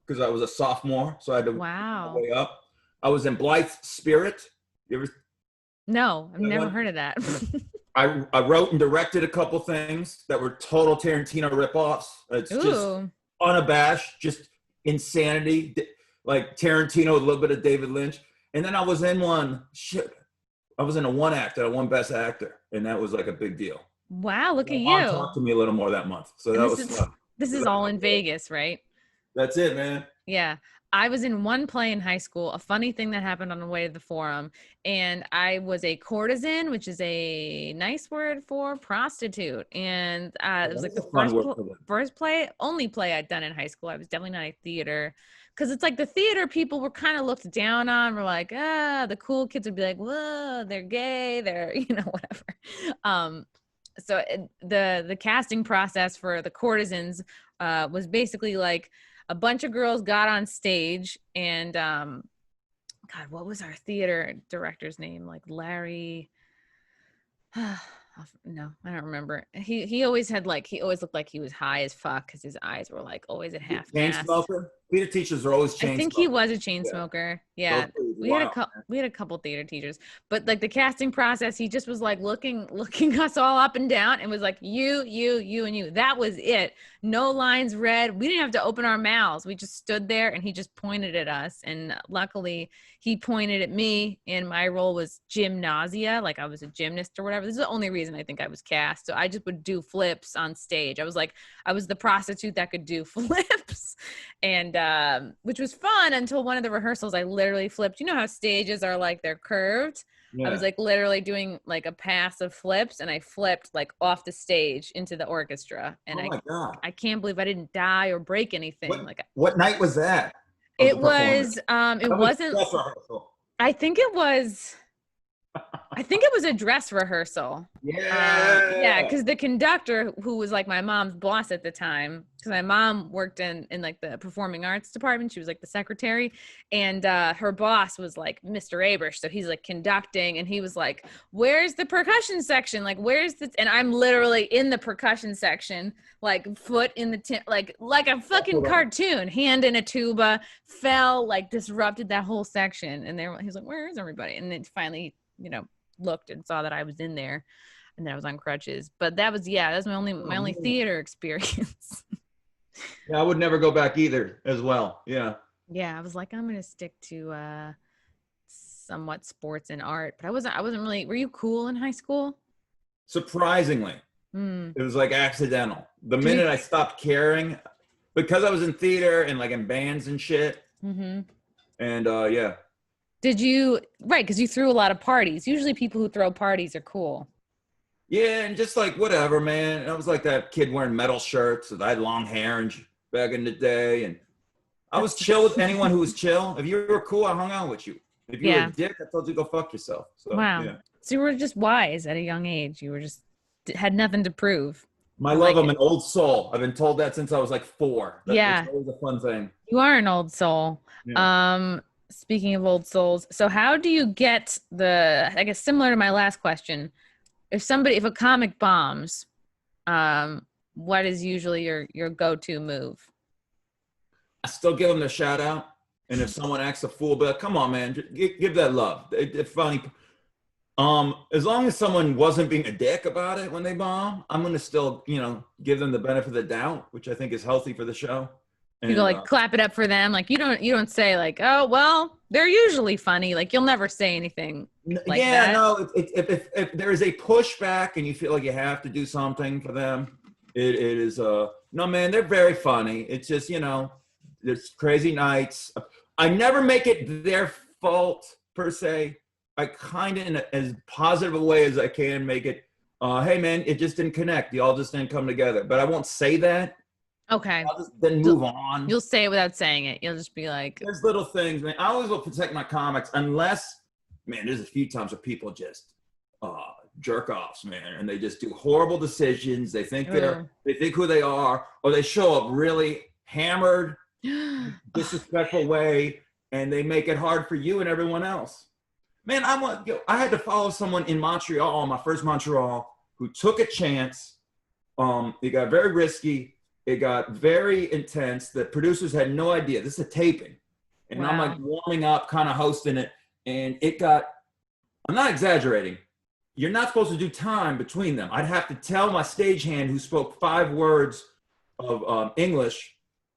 because I was a sophomore, so I had to work my way up. I was in Blythe's Spirit. You ever? No, I've never heard of that. I wrote and directed a couple things that were total Tarantino ripoffs. It's just unabashed, just insanity, like Tarantino with a little bit of David Lynch. And then I was in I was in a 1 actor, I won Best Actor, and that was like a big deal. Wow, look at you. Talked to me a little more that month. So that was fun. This is all in Vegas, right? That's it, man. Yeah. I was in one play in high school, a funny thing that happened on the way to the Forum, and I was a courtesan, which is a nice word for prostitute. And it was like the only play I'd done in high school. I was definitely not a theater, because it's like the theater people were kind of looked down on. We're like, the cool kids would be like, whoa, they're gay, they're, whatever. So the casting process for the courtesans was basically like a bunch of girls got on stage, and God, what was our theater director's name? Like Larry. No, I don't remember. He always looked like he was high as fuck because his eyes were like always at half mast. Chain smoker? Theater teachers are always chain I think smoker. he was a chain smoker. Yeah. We had a couple theater teachers, but like the casting process, he just was like looking us all up and down and was like, you, and you. That was it. No lines read. We didn't have to open our mouths. We just stood there and he just pointed at us. And luckily he pointed at me, and my role was gymnasia. Like I was a gymnast or whatever. This is the only reason I think I was cast. So I just would do flips on stage. I was the prostitute that could do flips, and which was fun until one of the rehearsals I literally flipped. You know how stages are like they're curved? Yeah. I was like literally doing like a pass of flips, and I flipped like off the stage into the orchestra. And I can't believe I didn't die or break anything. What night was that? It wasn't, I think it was a dress rehearsal. Yeah, because the conductor, who was like my mom's boss at the time, because my mom worked in like the performing arts department, she was like the secretary, and her boss was like Mr. Abrish, so he's like conducting, and he was like, where's the percussion section, like where's the, and I'm literally in the percussion section, like foot in the like a fucking cartoon, hand in a tuba, fell, like disrupted that whole section, and he's like, where is everybody? And then finally looked and saw that I was in there, and then I was on crutches. But that was my only theater experience. Yeah, I would never go back either as well. Yeah, I was like, I'm gonna stick to somewhat sports and art. But I wasn't really. Were you cool in high school? Surprisingly. It was like accidental. The minute I stopped caring, because I was in theater and like in bands and shit. Mm-hmm. And yeah. Did you, right, because you threw a lot of parties. Usually people who throw parties are cool. Yeah, and just like whatever, man. I was like that kid wearing metal shirts. I had long hair and back in the day. And I was chill with anyone who was chill. If you were cool, I hung out with you. If you were a dick, I told you to go fuck yourself. So, wow. Yeah. So you were just wise at a young age. You were just, had nothing to prove. My I love, like I'm it. an old soul. I've been told that since I was like 4. It's Yeah, always a fun thing. you are an old soul. Yeah. Um, Speaking of old souls, so how do you get I guess similar to my last question, if a comic bombs, what is usually your go-to move? I still give them the shout out. And if someone acts a fool, but come on, man, give that love. It's funny. As long as someone wasn't being a dick about it when they bomb, I'm gonna still, give them the benefit of the doubt, which I think is healthy for the show. You go And like clap it up for them. Like you don't say like, oh well, they're usually funny. Like you'll never say anything like yeah, that. no, if there is a pushback and you feel like you have to do something for them, it is no, man, they're very funny. It's just, there's crazy nights. I never make it their fault per se. I kind of, in as positive a way as I can, make it, hey man, it just didn't connect. Y'all just didn't come together. But I won't say that. Okay. I'll just then move on. You'll say it without saying it. You'll just be like, There's little things, man. I always will protect my comics unless, man, there's a few times where people just jerk offs, man, and they just do horrible decisions. They think they think who they are, or they show up really hammered, disrespectful way, and they make it hard for you and everyone else. Man, I had to follow someone in Montreal, my first Montreal, who took a chance. It got very risky. It got very intense. The producers had no idea. This is a taping. And wow. I'm like warming up, kind of hosting it. And I'm not exaggerating. You're not supposed to do time between them. I'd have to tell my stagehand, who spoke 5 words of English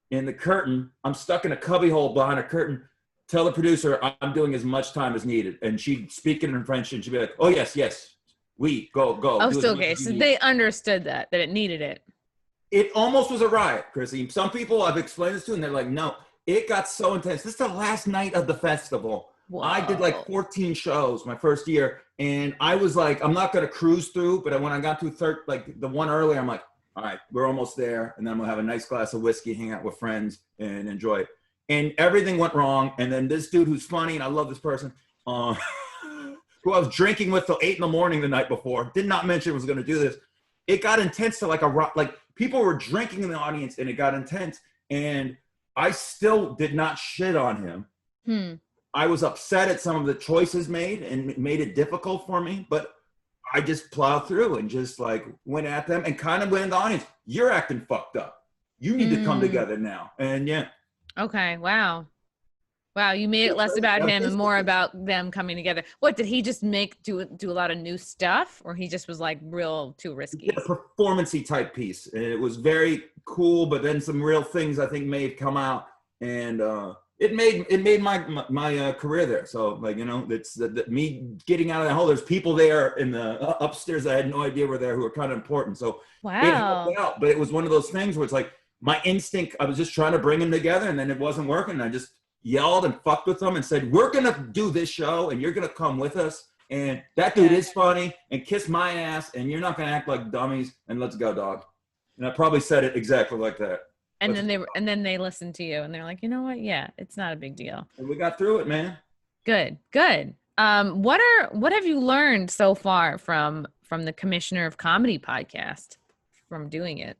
in the curtain, I'm stuck in a cubbyhole behind a curtain, tell the producer I'm doing as much time as needed. And she'd speak it in French and she'd be like, oh, yes, we go. Oh, so okay. So they understood that it needed it. It almost was a riot, Chrissy. Some people I've explained this to, and they're like, no, it got so intense. This is the last night of the festival. Whoa. I did like 14 shows my first year, and I was like, I'm not going to cruise through, but when I got to the one earlier, I'm like, all right, we're almost there, and then I'm going to have a nice glass of whiskey, hang out with friends, and enjoy it. And everything went wrong, and then this dude who's funny, and I love this person, who I was drinking with till 8 a.m. the night before, did not mention was going to do this. It got intense to people were drinking in the audience, and it got intense. And I still did not shit on him. I was upset at some of the choices made, and it made it difficult for me. But I just plowed through and just went at them and kind of went in the audience. You're acting fucked up. You need to come together now. And yeah. Okay. Wow. Wow, you made it less about him and more about them coming together. What did he just do a lot of new stuff, or he just was real too risky? A performance-y type piece, and it was very cool. But then some real things I think may have come out, and it made my career there. So it's me getting out of that hole. There's people there in the upstairs I had no idea were there who were kind of important. So wow, it helped out. But it was one of those things where it's like my instinct. I was just trying to bring them together, and then it wasn't working. I just yelled and fucked with them and said, we're going to do this show and you're going to come with us. And that dude is funny and kiss my ass and you're not going to act like dummies and let's go, dog. And I probably said it exactly like that. And then they listened to you and they're like, you know what? Yeah, it's not a big deal. And we got through it, man. Good. What have you learned so far from the Commissioner of Comedy podcast from doing it?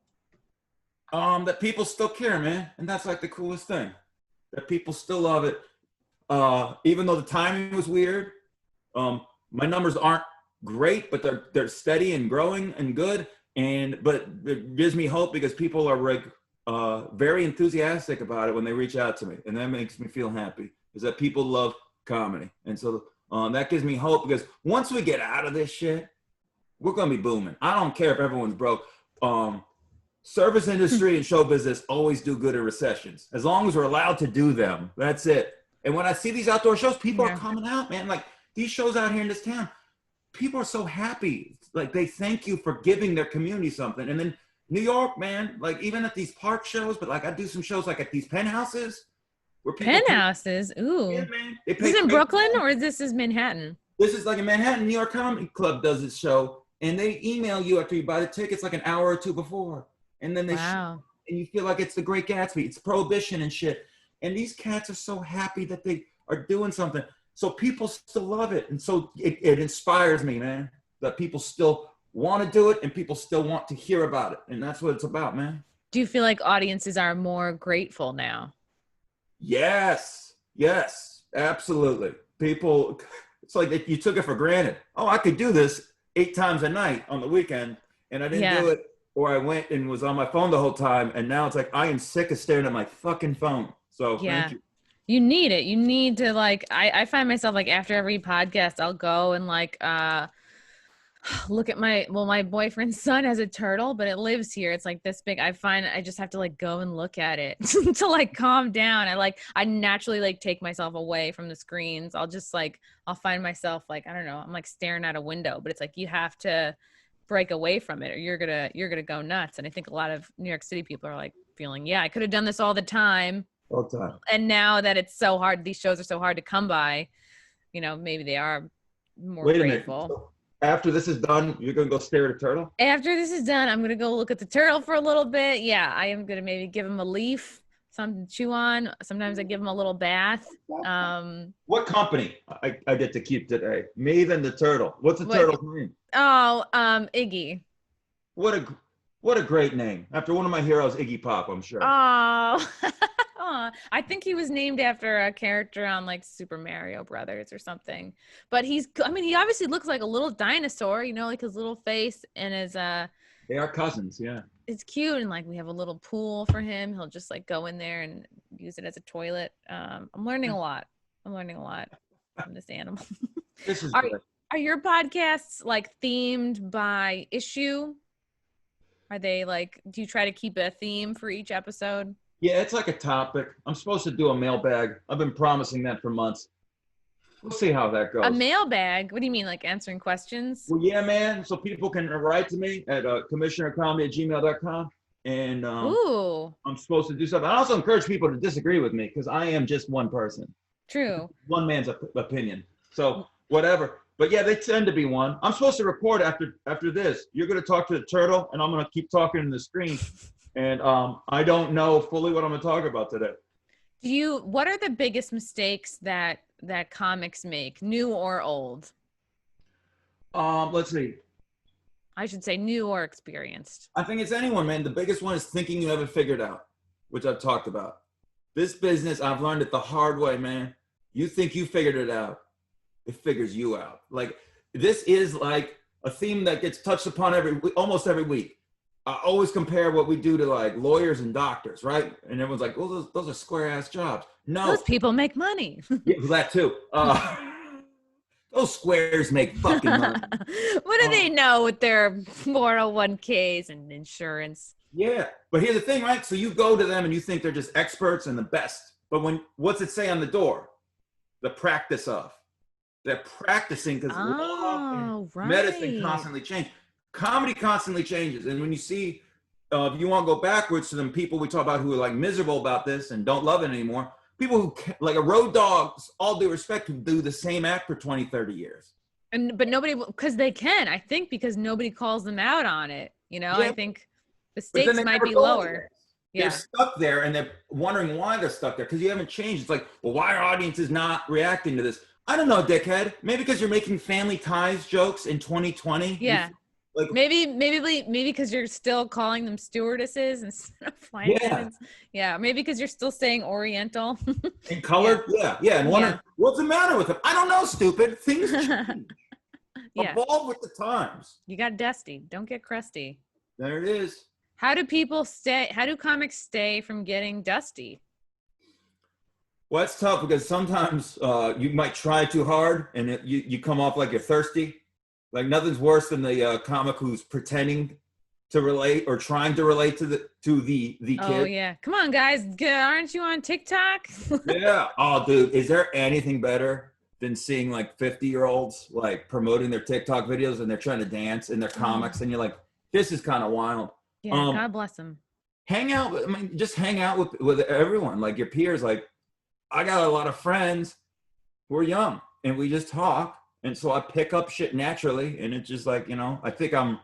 That people still care, man. And that's the coolest thing. That people still love it. Even though the timing was weird, my numbers aren't great, but they're steady and growing and good. But it gives me hope because people are very enthusiastic about it when they reach out to me, and that makes me feel happy. Is that people love comedy, and so that gives me hope because once we get out of this shit, we're gonna be booming. I don't care if everyone's broke. Service industry and show business always do good in recessions. As long as we're allowed to do them, that's it. And when I see these outdoor shows, people are coming out, man. These shows out here in this town, people are so happy. They thank you for giving their community something. And then New York, man, even at these park shows, but I do some shows at these penthouses. Penthouses? Ooh. Yeah, man. Is this in Brooklyn or this is Manhattan? This is in Manhattan. New York Comedy Club does this show. And they email you after you buy the tickets an hour or two before. And then and you feel like it's the Great Gatsby. It's Prohibition and shit. And these cats are so happy that they are doing something. So people still love it. And so it inspires me, man, that people still want to do it and people still want to hear about it. And that's what it's about, man. Do you feel like audiences are more grateful now? Yes, absolutely. People, it's like you took it for granted. Oh, I could do this 8 times a night on the weekend, and I didn't do it, or I went and was on my phone the whole time, and now it's like I am sick of staring at my fucking phone. So thank you. You need it. You need to like, I find myself like after every podcast, I'll go and like look at my boyfriend's son has a turtle, but it lives here. It's like this big. I find I just have to like go and look at it to like calm down. I naturally like take myself away from the screens. I'll find myself like, I don't know, I'm like staring out a window, but it's like you have to break away from it or you're gonna go nuts. And I think a lot of New York City people are like feeling, I could have done this all the time. And now that it's so hard, these shows are so hard to come by, maybe they are more grateful. So after this is done, you're going to go stare at a turtle? After this is done, I'm going to go look at the turtle for a little bit. Yeah, I am going to maybe give him a leaf, something to chew on. Sometimes I give him a little bath. What company I get to keep today? Maven the turtle. What's the turtle's name? Oh, Iggy. What a great name. After one of my heroes, Iggy Pop, I'm sure. Oh, I think he was named after a character on like Super Mario Brothers or something. But he obviously looks like a little dinosaur, like his little face and his They are cousins, yeah. It's cute, and like we have a little pool for him. He'll just like go in there and use it as a toilet. I'm learning a lot. From this animal. This is good. Are your podcasts like themed by issue? Are they like, do you try to keep a theme for each episode? Yeah, it's like a topic. I'm supposed to do a mailbag. I've been promising that for months. We'll see how that goes. A mailbag? What do you mean, like answering questions? Well, yeah, man. So people can write to me at commissionercomedy@gmail.com. And I'm supposed to do something. I also encourage people to disagree with me because I am just one person. True. One man's opinion. So whatever. But yeah, they tend to be one. I'm supposed to record after this. You're going to talk to the turtle, and I'm going to keep talking in the screen. And I don't know fully what I'm going to talk about today. What are the biggest mistakes that comics make, new or old? Let's see. I should say new or experienced. I think it's anyone, man. The biggest one is thinking you have it figured out, which I've talked about. This business, I've learned it the hard way, man. You think you figured it out. It figures you out. Like, this is like a theme that gets touched upon almost every week. I always compare what we do to like lawyers and doctors, right? And everyone's like, well, those are square ass jobs. No. Those people make money. Yeah, that too. Those squares make fucking money. What do they know with their 401ks and insurance? Yeah, but here's the thing, right? So you go to them and you think they're just experts and the best. But what's it say on the door? The practice of. They're practicing because law and medicine constantly change. Comedy constantly changes. And when you see, if you want to go backwards to them people we talk about who are like miserable about this and don't love it anymore, people who like a road dogs, all due respect, who do the same act for 20, 30 years. But nobody, because they can, I think, because nobody calls them out on it. Yeah. I think the stakes might be lower. They're stuck there and they're wondering why they're stuck there because you haven't changed. It's like, well, why are audiences not reacting to this? I don't know, dickhead. Maybe because you're making Family Ties jokes in 2020. Yeah. Like, maybe because you're still calling them stewardesses instead of flight attendants. Yeah. Maybe because you're still saying Oriental. And colored. Yeah. And wondering, what's the matter with them? I don't know, stupid. Things change. Evolve with the times. You got dusty. Don't get crusty. There it is. How do comics stay from getting dusty? Well, it's tough because sometimes you might try too hard and you come off like you're thirsty. Like nothing's worse than the comic who's pretending to relate or trying to relate to the kid. Oh yeah, come on guys, aren't you on TikTok? Yeah. Oh dude, is there anything better than seeing like 50-year-olds like promoting their TikTok videos and they're trying to dance in their comics and you're like, this is kind of wild. Yeah, God bless them. Just hang out with everyone, like your peers. Like I got a lot of friends who are young and we just talk. And so I pick up shit naturally. And it's just like, I think I'm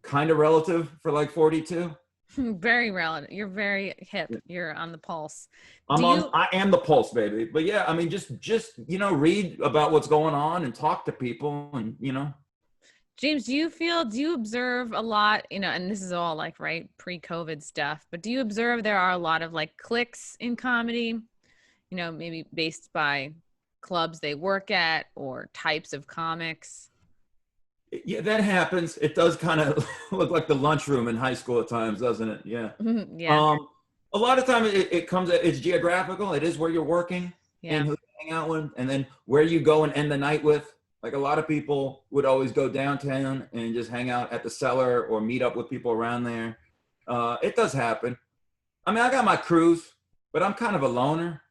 kind of relative for like 42. Very relative. You're very hip. You're on the pulse. I am the pulse, baby. But yeah, just read about what's going on and talk to people and, James, do you observe a lot, and this is all like, right, pre-COVID stuff, but do you observe there are a lot of like cliques in comedy, maybe based by clubs they work at or types of comics? Yeah, that happens. It does kind of look like the lunchroom in high school at times, doesn't it? Yeah. Yeah. Um, a lot of time it's geographical. It is where you're working Yeah. and who you hang out with, and then where you go and end the night with. Like a lot of people would always go downtown and just hang out at the cellar or meet up with people around there. It does happen. I mean, I got my crews, but I'm kind of a loner.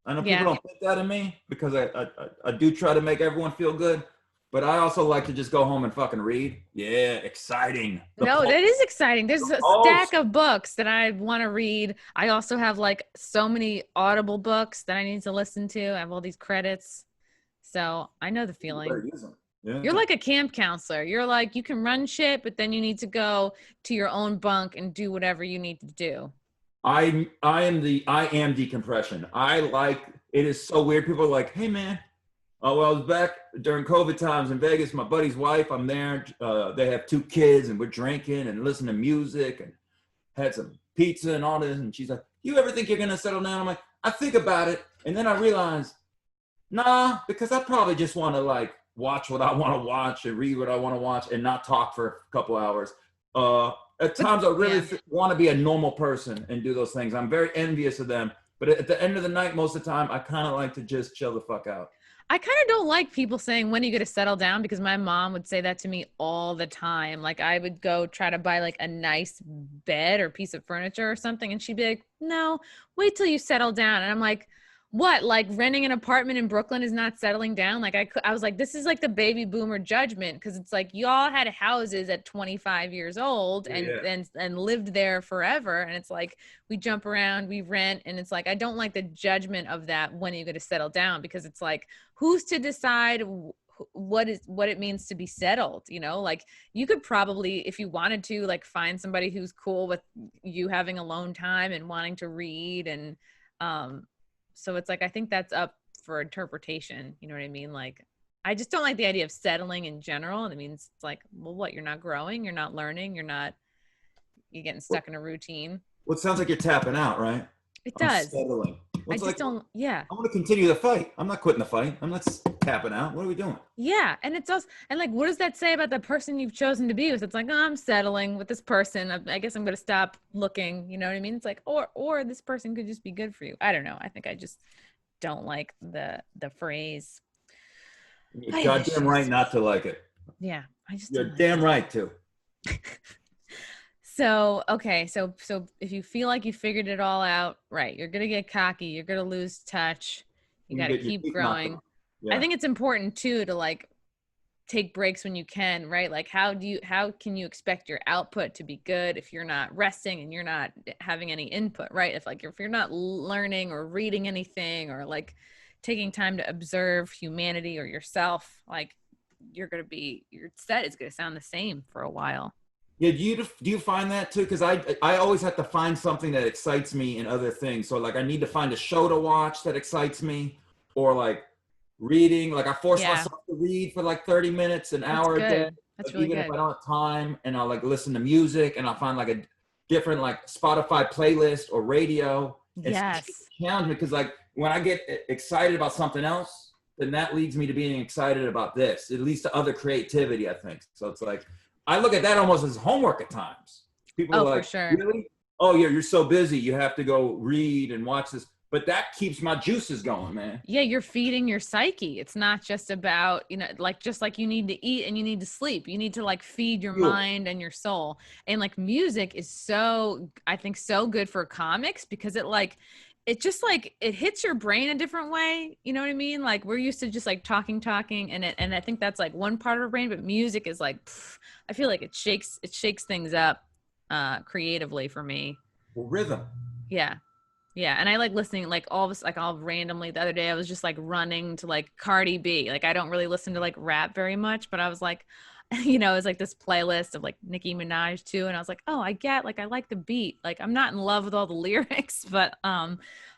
I know people Yeah. don't think that of me because I do try to make everyone feel good, but I also like to just go home and fucking read. Yeah, exciting. No, that is exciting. There's a Oh, stack of books that I want to read. I also have like so many Audible books that I need to listen to. I have all these credits. So I know the you feeling. better use them. Yeah. You're like a camp counselor. You're like, you can run shit, but then you need to go to your own bunk and do whatever you need to do. I am decompression. I like it is so weird. People are like, hey man, well, I was back during COVID times in Vegas. My buddy's wife, I'm there. They have 2 kids, and we're drinking and listening to music, and had some pizza and all this. And she's like, "You ever think you're gonna settle down?" I'm like, "I think about it," and then I realize, nah, because I probably just want to like watch what I want to watch and read what I want to watch and not talk for a couple hours. At But times, I really yeah. want to be a normal person and do those things. I'm very envious of them. But at the end of the night, most of the time, I kind of like to just chill the fuck out. I kind of don't like people saying, when are you going to settle down? Because my mom would say that to me all the time. Like I would go try to buy like a nice bed or piece of furniture or something. And she'd be like, no, wait till you settle down. And I'm like, what? Like renting an apartment in Brooklyn is not settling down? Like I was like, this is like the baby boomer judgment. Cause it's like, y'all had houses at 25 years old Yeah. and lived there forever. And it's like, we jump around, we rent. And it's like, I don't like the judgment of that. When are you going to settle down? Because it's like, who's to decide what it means to be settled? Like you could probably, if you wanted to, like find somebody who's cool with you having alone time and wanting to read. And so it's like, I think that's up for interpretation. You know what I mean? Like I just don't like the idea of settling in general. And it means it's like, well, what, you're not growing, you're not learning, you're getting stuck in a routine. Well, it sounds like you're tapping out, right? It I'm does. settling. I What's just like, don't. Yeah. I want to continue the fight. I'm not quitting the fight. I'm not tapping out. What are we doing? Yeah. And it's also, and like, what does that say about the person you've chosen to be with? It's like, oh, I'm settling with this person. I guess I'm going to stop looking. You know what I mean? It's like, or this person could just be good for you. I don't know. I think I just don't like the phrase. You're goddamn right not to like it. Yeah. I just You're don't like damn right to. So, okay. So if you feel like you figured it all out, right, you're going to get cocky. You're going to lose touch. You got to Get your keep teeth knocked growing. out. I Yeah. think it's important too to like take breaks when you can, right? Like how can you expect your output to be good if you're not resting and you're not having any input, right? If you're not learning or reading anything or like taking time to observe humanity or yourself, like your set is going to sound the same for a while. Yeah, do you find that too? Because I always have to find something that excites me in other things. So like I need to find a show to watch that excites me, or like reading. Like I force Yeah, myself to read for like 30 minutes, an that's hour a day. good. That's Like really even if good. I don't have time, and I'll like listen to music, and I'll find like a different like Spotify playlist or radio. It's Yes. challenge me because like when I get excited about something else, then that leads me to being excited about this. It leads to other creativity, I think. So it's like I look at that almost as homework at times. People Oh, are for like, sure. really? Oh, yeah, you're so busy. You have to go read and watch this. But that keeps my juices going, man. Yeah, you're feeding your psyche. It's not just about, like just like you need to eat and you need to sleep. You need to like feed your Fuel. mind and your soul. And like music is so, I think, so good for comics because it just like it hits your brain a different way. You know what I mean? Like we're used to just like talking and I think that's like one part of our brain, but music is like I feel like it shakes things up creatively for me. Well, rhythm. Yeah. Yeah, and I like listening like all this like all randomly the other day I was just like running to like Cardi B. Like I don't really listen to like rap very much, but I was like it was like this playlist of like Nicki Minaj too and I was like, "Oh, I like the beat. Like I'm not in love with all the lyrics, but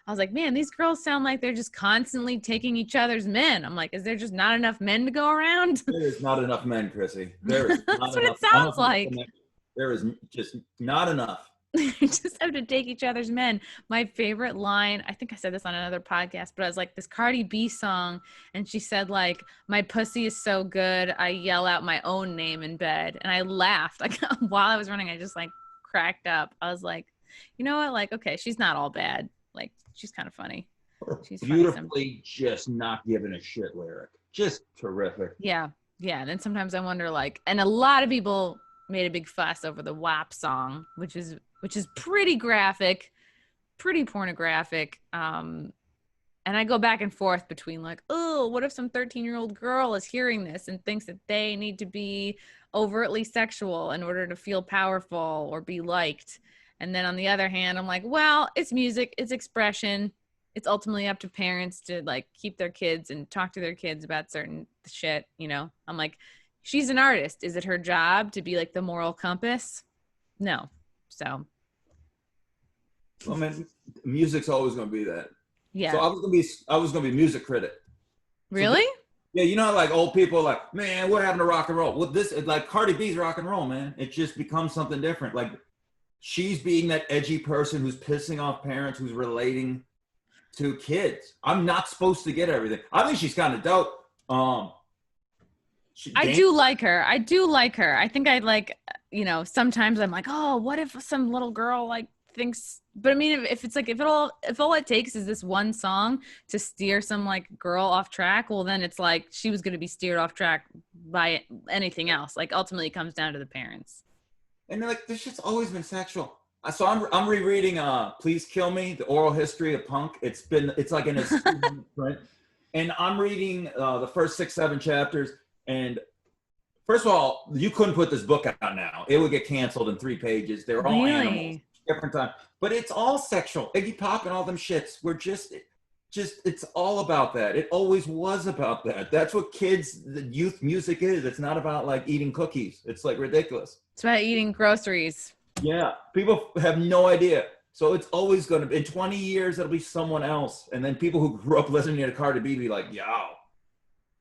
I was like, man, these girls sound like they're just constantly taking each other's men. I'm like, is there just not enough men to go around? There is not enough men, Chrissy. There is not That's what enough. it I don't sounds think like. there is just not enough. Just have to take each other's men. My favorite line, I think I said this on another podcast, but I was like, this Cardi B song, and she said like, my pussy is so good, I yell out my own name in bed. And I laughed. Like while I was running, I just like cracked up. I was like, you know what? Like, okay, she's not all bad. Like, she's kind of funny. She's Beautifully just not giving a shit lyric. Just terrific. Yeah. Yeah. And then sometimes I wonder, like, and a lot of people made a big fuss over the WAP song, which is pretty graphic, pretty pornographic. And I go back and forth between like, oh, what if some 13-year-old girl is hearing this and thinks that they need to be overtly sexual in order to feel powerful or be liked? And then on the other hand, I'm like, well, it's music, it's expression. It's ultimately up to parents to like keep their kids and talk to their kids about certain shit, you know? I'm like, she's an artist. Is it her job to be like the moral compass? No. So. Well, man, music's always going to be that. Yeah. So I was gonna be music critic. Really? So, yeah, you know, like old people are like, man, what happened to rock and roll? Well, this like Cardi B's rock and roll, man. It just becomes something different. Like she's being that edgy person who's pissing off parents, who's relating to kids. I'm not supposed to get everything. I think she's kind of dope. I do like her. I think I like, you know, sometimes I'm like, oh, what if some little girl like thinks, but I mean, if it's like, if all it takes is this one song to steer some like girl off track, well, then it's like she was going to be steered off track by anything else. Like ultimately it comes down to the parents. And they're like, this shit's always been sexual. So I'm rereading Please Kill Me, The Oral History of Punk. It's like in a print. And I'm reading the first 6-7 chapters. And first of all, you couldn't put this book out now. It would get canceled in 3 pages. They're all animals, different time. But it's all sexual. Iggy Pop and all them shits. We're just it's all about that. It always was about that. That's what the youth music is. It's not about like eating cookies. It's like ridiculous. It's about eating groceries. Yeah, people have no idea. So it's always going to be, in 20 years, it'll be someone else. And then people who grew up listening to Cardi B be like, yo,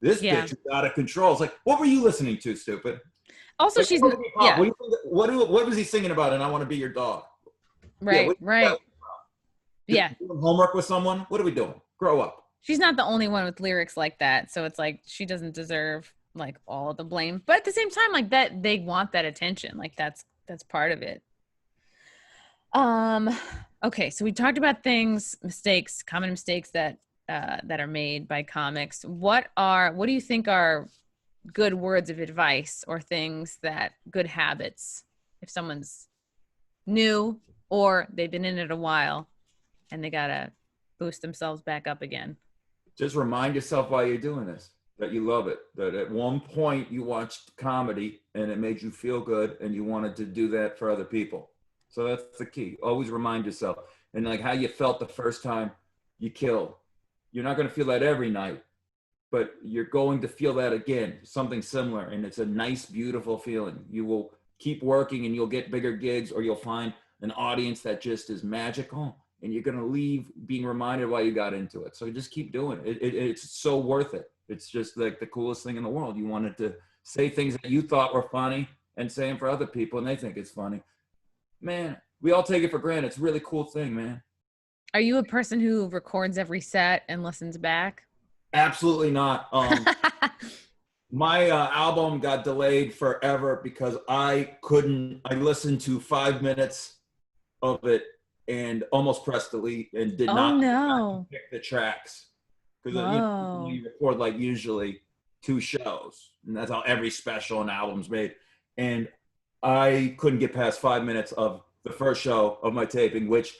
this bitch is out of control. It's like, what were you listening to, stupid? Also, like, she's, yeah. What was he singing about? And I want to be your dog. Right, right. Yeah. Doing homework with someone? What are we doing? Grow up. She's not the only one with lyrics like that. So it's like, she doesn't deserve like all of the blame. But at the same time, like that, they want that attention. Like that's part of it. Okay, so we talked about common mistakes that are made by comics. What do you think are good words of advice or good habits if someone's new or they've been in it a while and they gotta boost themselves back up again? Just remind yourself while you're doing this that you love it, that at one point you watched comedy and it made you feel good and you wanted to do that for other people. So that's the key. Always remind yourself. And like how you felt the first time you killed. You're not going to feel that every night, but you're going to feel that again, something similar. And it's a nice, beautiful feeling. You will keep working and you'll get bigger gigs, or you'll find an audience that just is magical. And you're going to leave being reminded why you got into it. So just keep doing it. It's so worth it. It's just like the coolest thing in the world. You wanted to say things that you thought were funny and say them for other people and they think it's funny. Man, we all take it for granted. It's a really cool thing, man. Are you a person who records every set and listens back? Absolutely not. My album got delayed forever because I listened to 5 minutes of it and almost pressed delete and did not pick the tracks. Because you record like usually 2 shows, and that's how every special and album's made. And I couldn't get past 5 minutes of the first show of my taping, which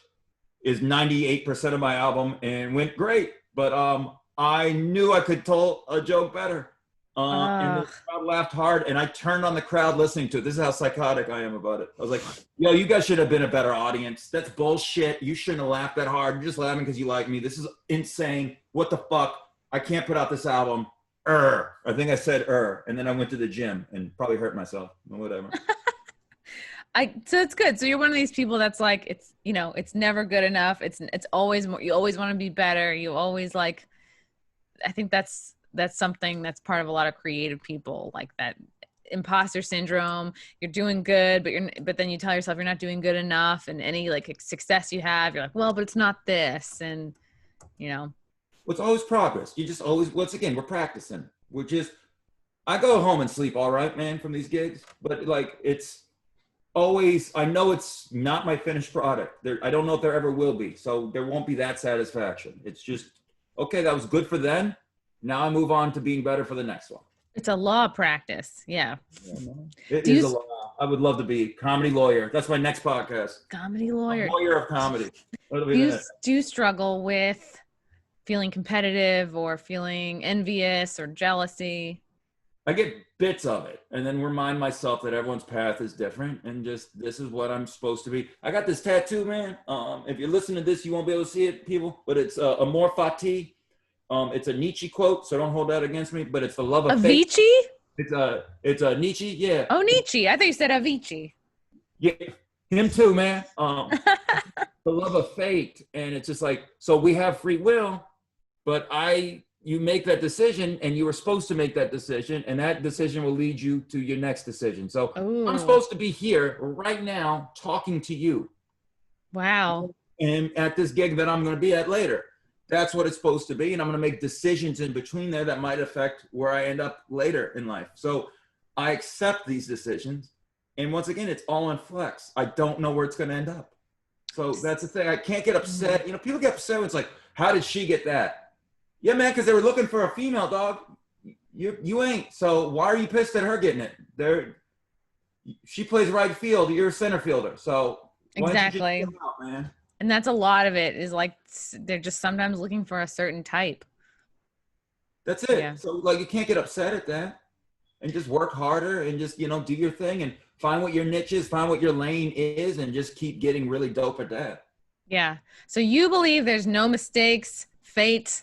is 98% of my album, and went great. But I knew I could tell a joke better. And the crowd laughed hard, and I turned on the crowd listening to it. This is how psychotic I am about it. I was like, yo, you guys should have been a better audience. That's bullshit. You shouldn't have laughed that hard. You're just laughing because you like me. This is insane. What the fuck? I can't put out this album. I think I said and then I went to the gym and probably hurt myself. Whatever. So it's good. So you're one of these people that's like, it's, you know, it's never good enough. It's always more, you always want to be better. You always like, I think that's something that's part of a lot of creative people, like that imposter syndrome. You're doing good, but then you tell yourself you're not doing good enough, and any like success you have, you're like, well, but it's not this. And, you know, It's always progress. You just always, once again, we're practicing. I go home and sleep all right, man, from these gigs, but like, it's always, I know it's not my finished product. I don't know if there ever will be. So there won't be that satisfaction. It's just, okay, that was good for then. Now I move on to being better for the next one. it's a law practice. Yeah. It is a law. I would love to be comedy lawyer. That's my next podcast. Comedy lawyer. A lawyer of comedy. Do you struggle with feeling competitive or feeling envious or jealousy? I get bits of it and then remind myself that everyone's path is different and just this is what I'm supposed to be. I got this tattoo, man. If you listen to this, you won't be able to see it, people, but it's Amor Fati. It's a Nietzsche quote, so don't hold that against me, but it's the love of fate. Avicii? It's a Nietzsche, yeah. Oh, Nietzsche. I thought you said Avicii. Yeah, him too, man. The love of fate. And it's just like, so we have free will, but you make that decision and you were supposed to make that decision, and that decision will lead you to your next decision. So Ooh. I'm supposed to be here right now talking to you. Wow. And at this gig that I'm going to be at later. That's what it's supposed to be. And I'm going to make decisions in between there that might affect where I end up later in life. So I accept these decisions. And once again, it's all on flex. I don't know where it's going to end up. So that's the thing. I can't get upset. You know, people get upset when it's like, how did she get that? Yeah, man, because they were looking for a female, dog. You ain't. So why are you pissed at her getting it? She plays right field. You're a center fielder. So why exactly. don't you just get out, man? And that's a lot of it is like, they're just sometimes looking for a certain type. That's it. Yeah. So like, you can't get upset at that and just work harder and just, you know, do your thing and find what your niche is, find what your lane is, and just keep getting really dope at that. Yeah. So you believe there's no mistakes, fate,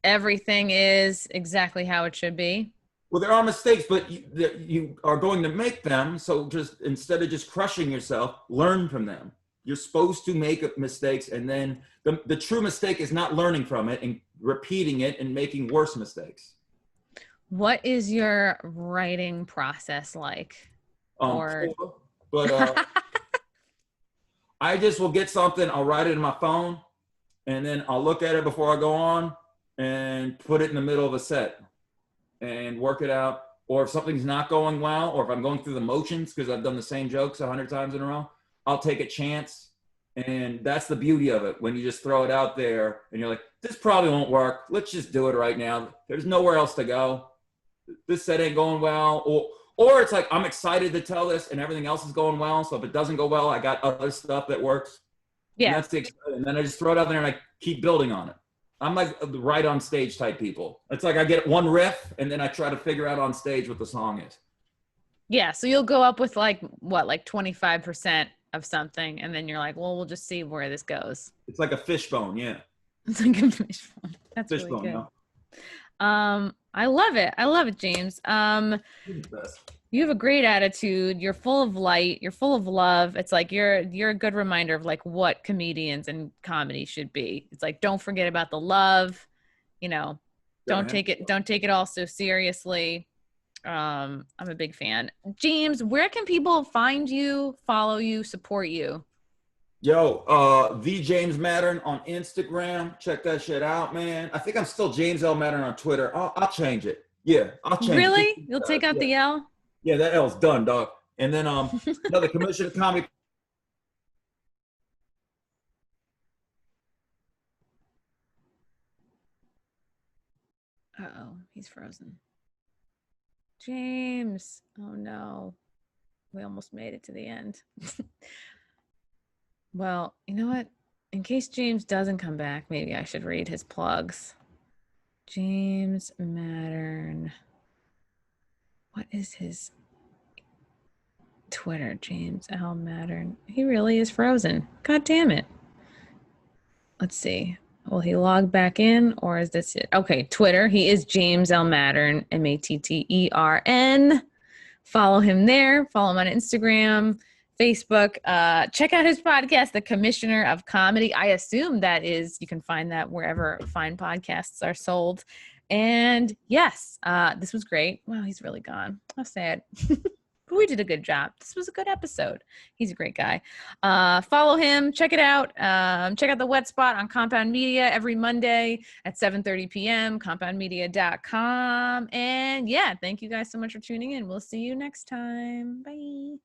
everything is exactly how it should be? Well, there are mistakes, but you are going to make them. So just instead of just crushing yourself, learn from them. You're supposed to make mistakes, and then the true mistake is not learning from it and repeating it and making worse mistakes. What is your writing process like? I just will get something, I'll write it in my phone, and then I'll look at it before I go on and put it in the middle of a set and work it out. Or if something's not going well, or if I'm going through the motions because I've done the same jokes 100 times in a row, I'll take a chance. And that's the beauty of it. When you just throw it out there and you're like, this probably won't work. Let's just do it right now. There's nowhere else to go. This set ain't going well. Or it's like, I'm excited to tell this and everything else is going well. So if it doesn't go well, I got other stuff that works. Yeah. And that's the excitement. And then I just throw it out there and I keep building on it. I'm like the right on stage type people. It's like I get one riff and then I try to figure out on stage what the song is. Yeah. So you'll go up with like 25% of something, and then you're like, well, we'll just see where this goes. It's like a fishbone. Yeah. It's like a fishbone. That's fishbone, really good. Yeah. I love it, James. You have a great attitude. You're full of light. You're full of love. It's like you're a good reminder of like what comedians and comedy should be. It's like, don't forget about the love, you know, don't take it all so seriously. I'm a big fan. James, where can people find you, follow you, support you? Yo, the James Mattern on Instagram. Check that shit out, man. I think I'm still James L. Mattern on Twitter. I'll change it. Yeah, I'll change it. Really? You'll take out the L? Yeah, that L's done, dog. And then another Commission of Comedy. Uh-oh, he's frozen. James. Oh no. We almost made it to the end. Well, you know what? In case James doesn't come back, maybe I should read his plugs. James Mattern. What is his Twitter? James L. Mattern. He really is frozen. God damn it. Let's see. Will he log back in, or is this it? Okay, Twitter. He is James L. Mattern, Mattern. Follow him there. Follow him on Instagram. Facebook. Check out his podcast, The Commissioner of Comedy. I assume you can find that wherever fine podcasts are sold. And yes, this was great. Wow, he's really gone. How sad. But we did a good job. This was a good episode. He's a great guy. Follow him. Check it out. Check out the Wet Spot on Compound Media every Monday at 7:30 p.m. compoundmedia.com. And yeah, thank you guys so much for tuning in. We'll see you next time. Bye.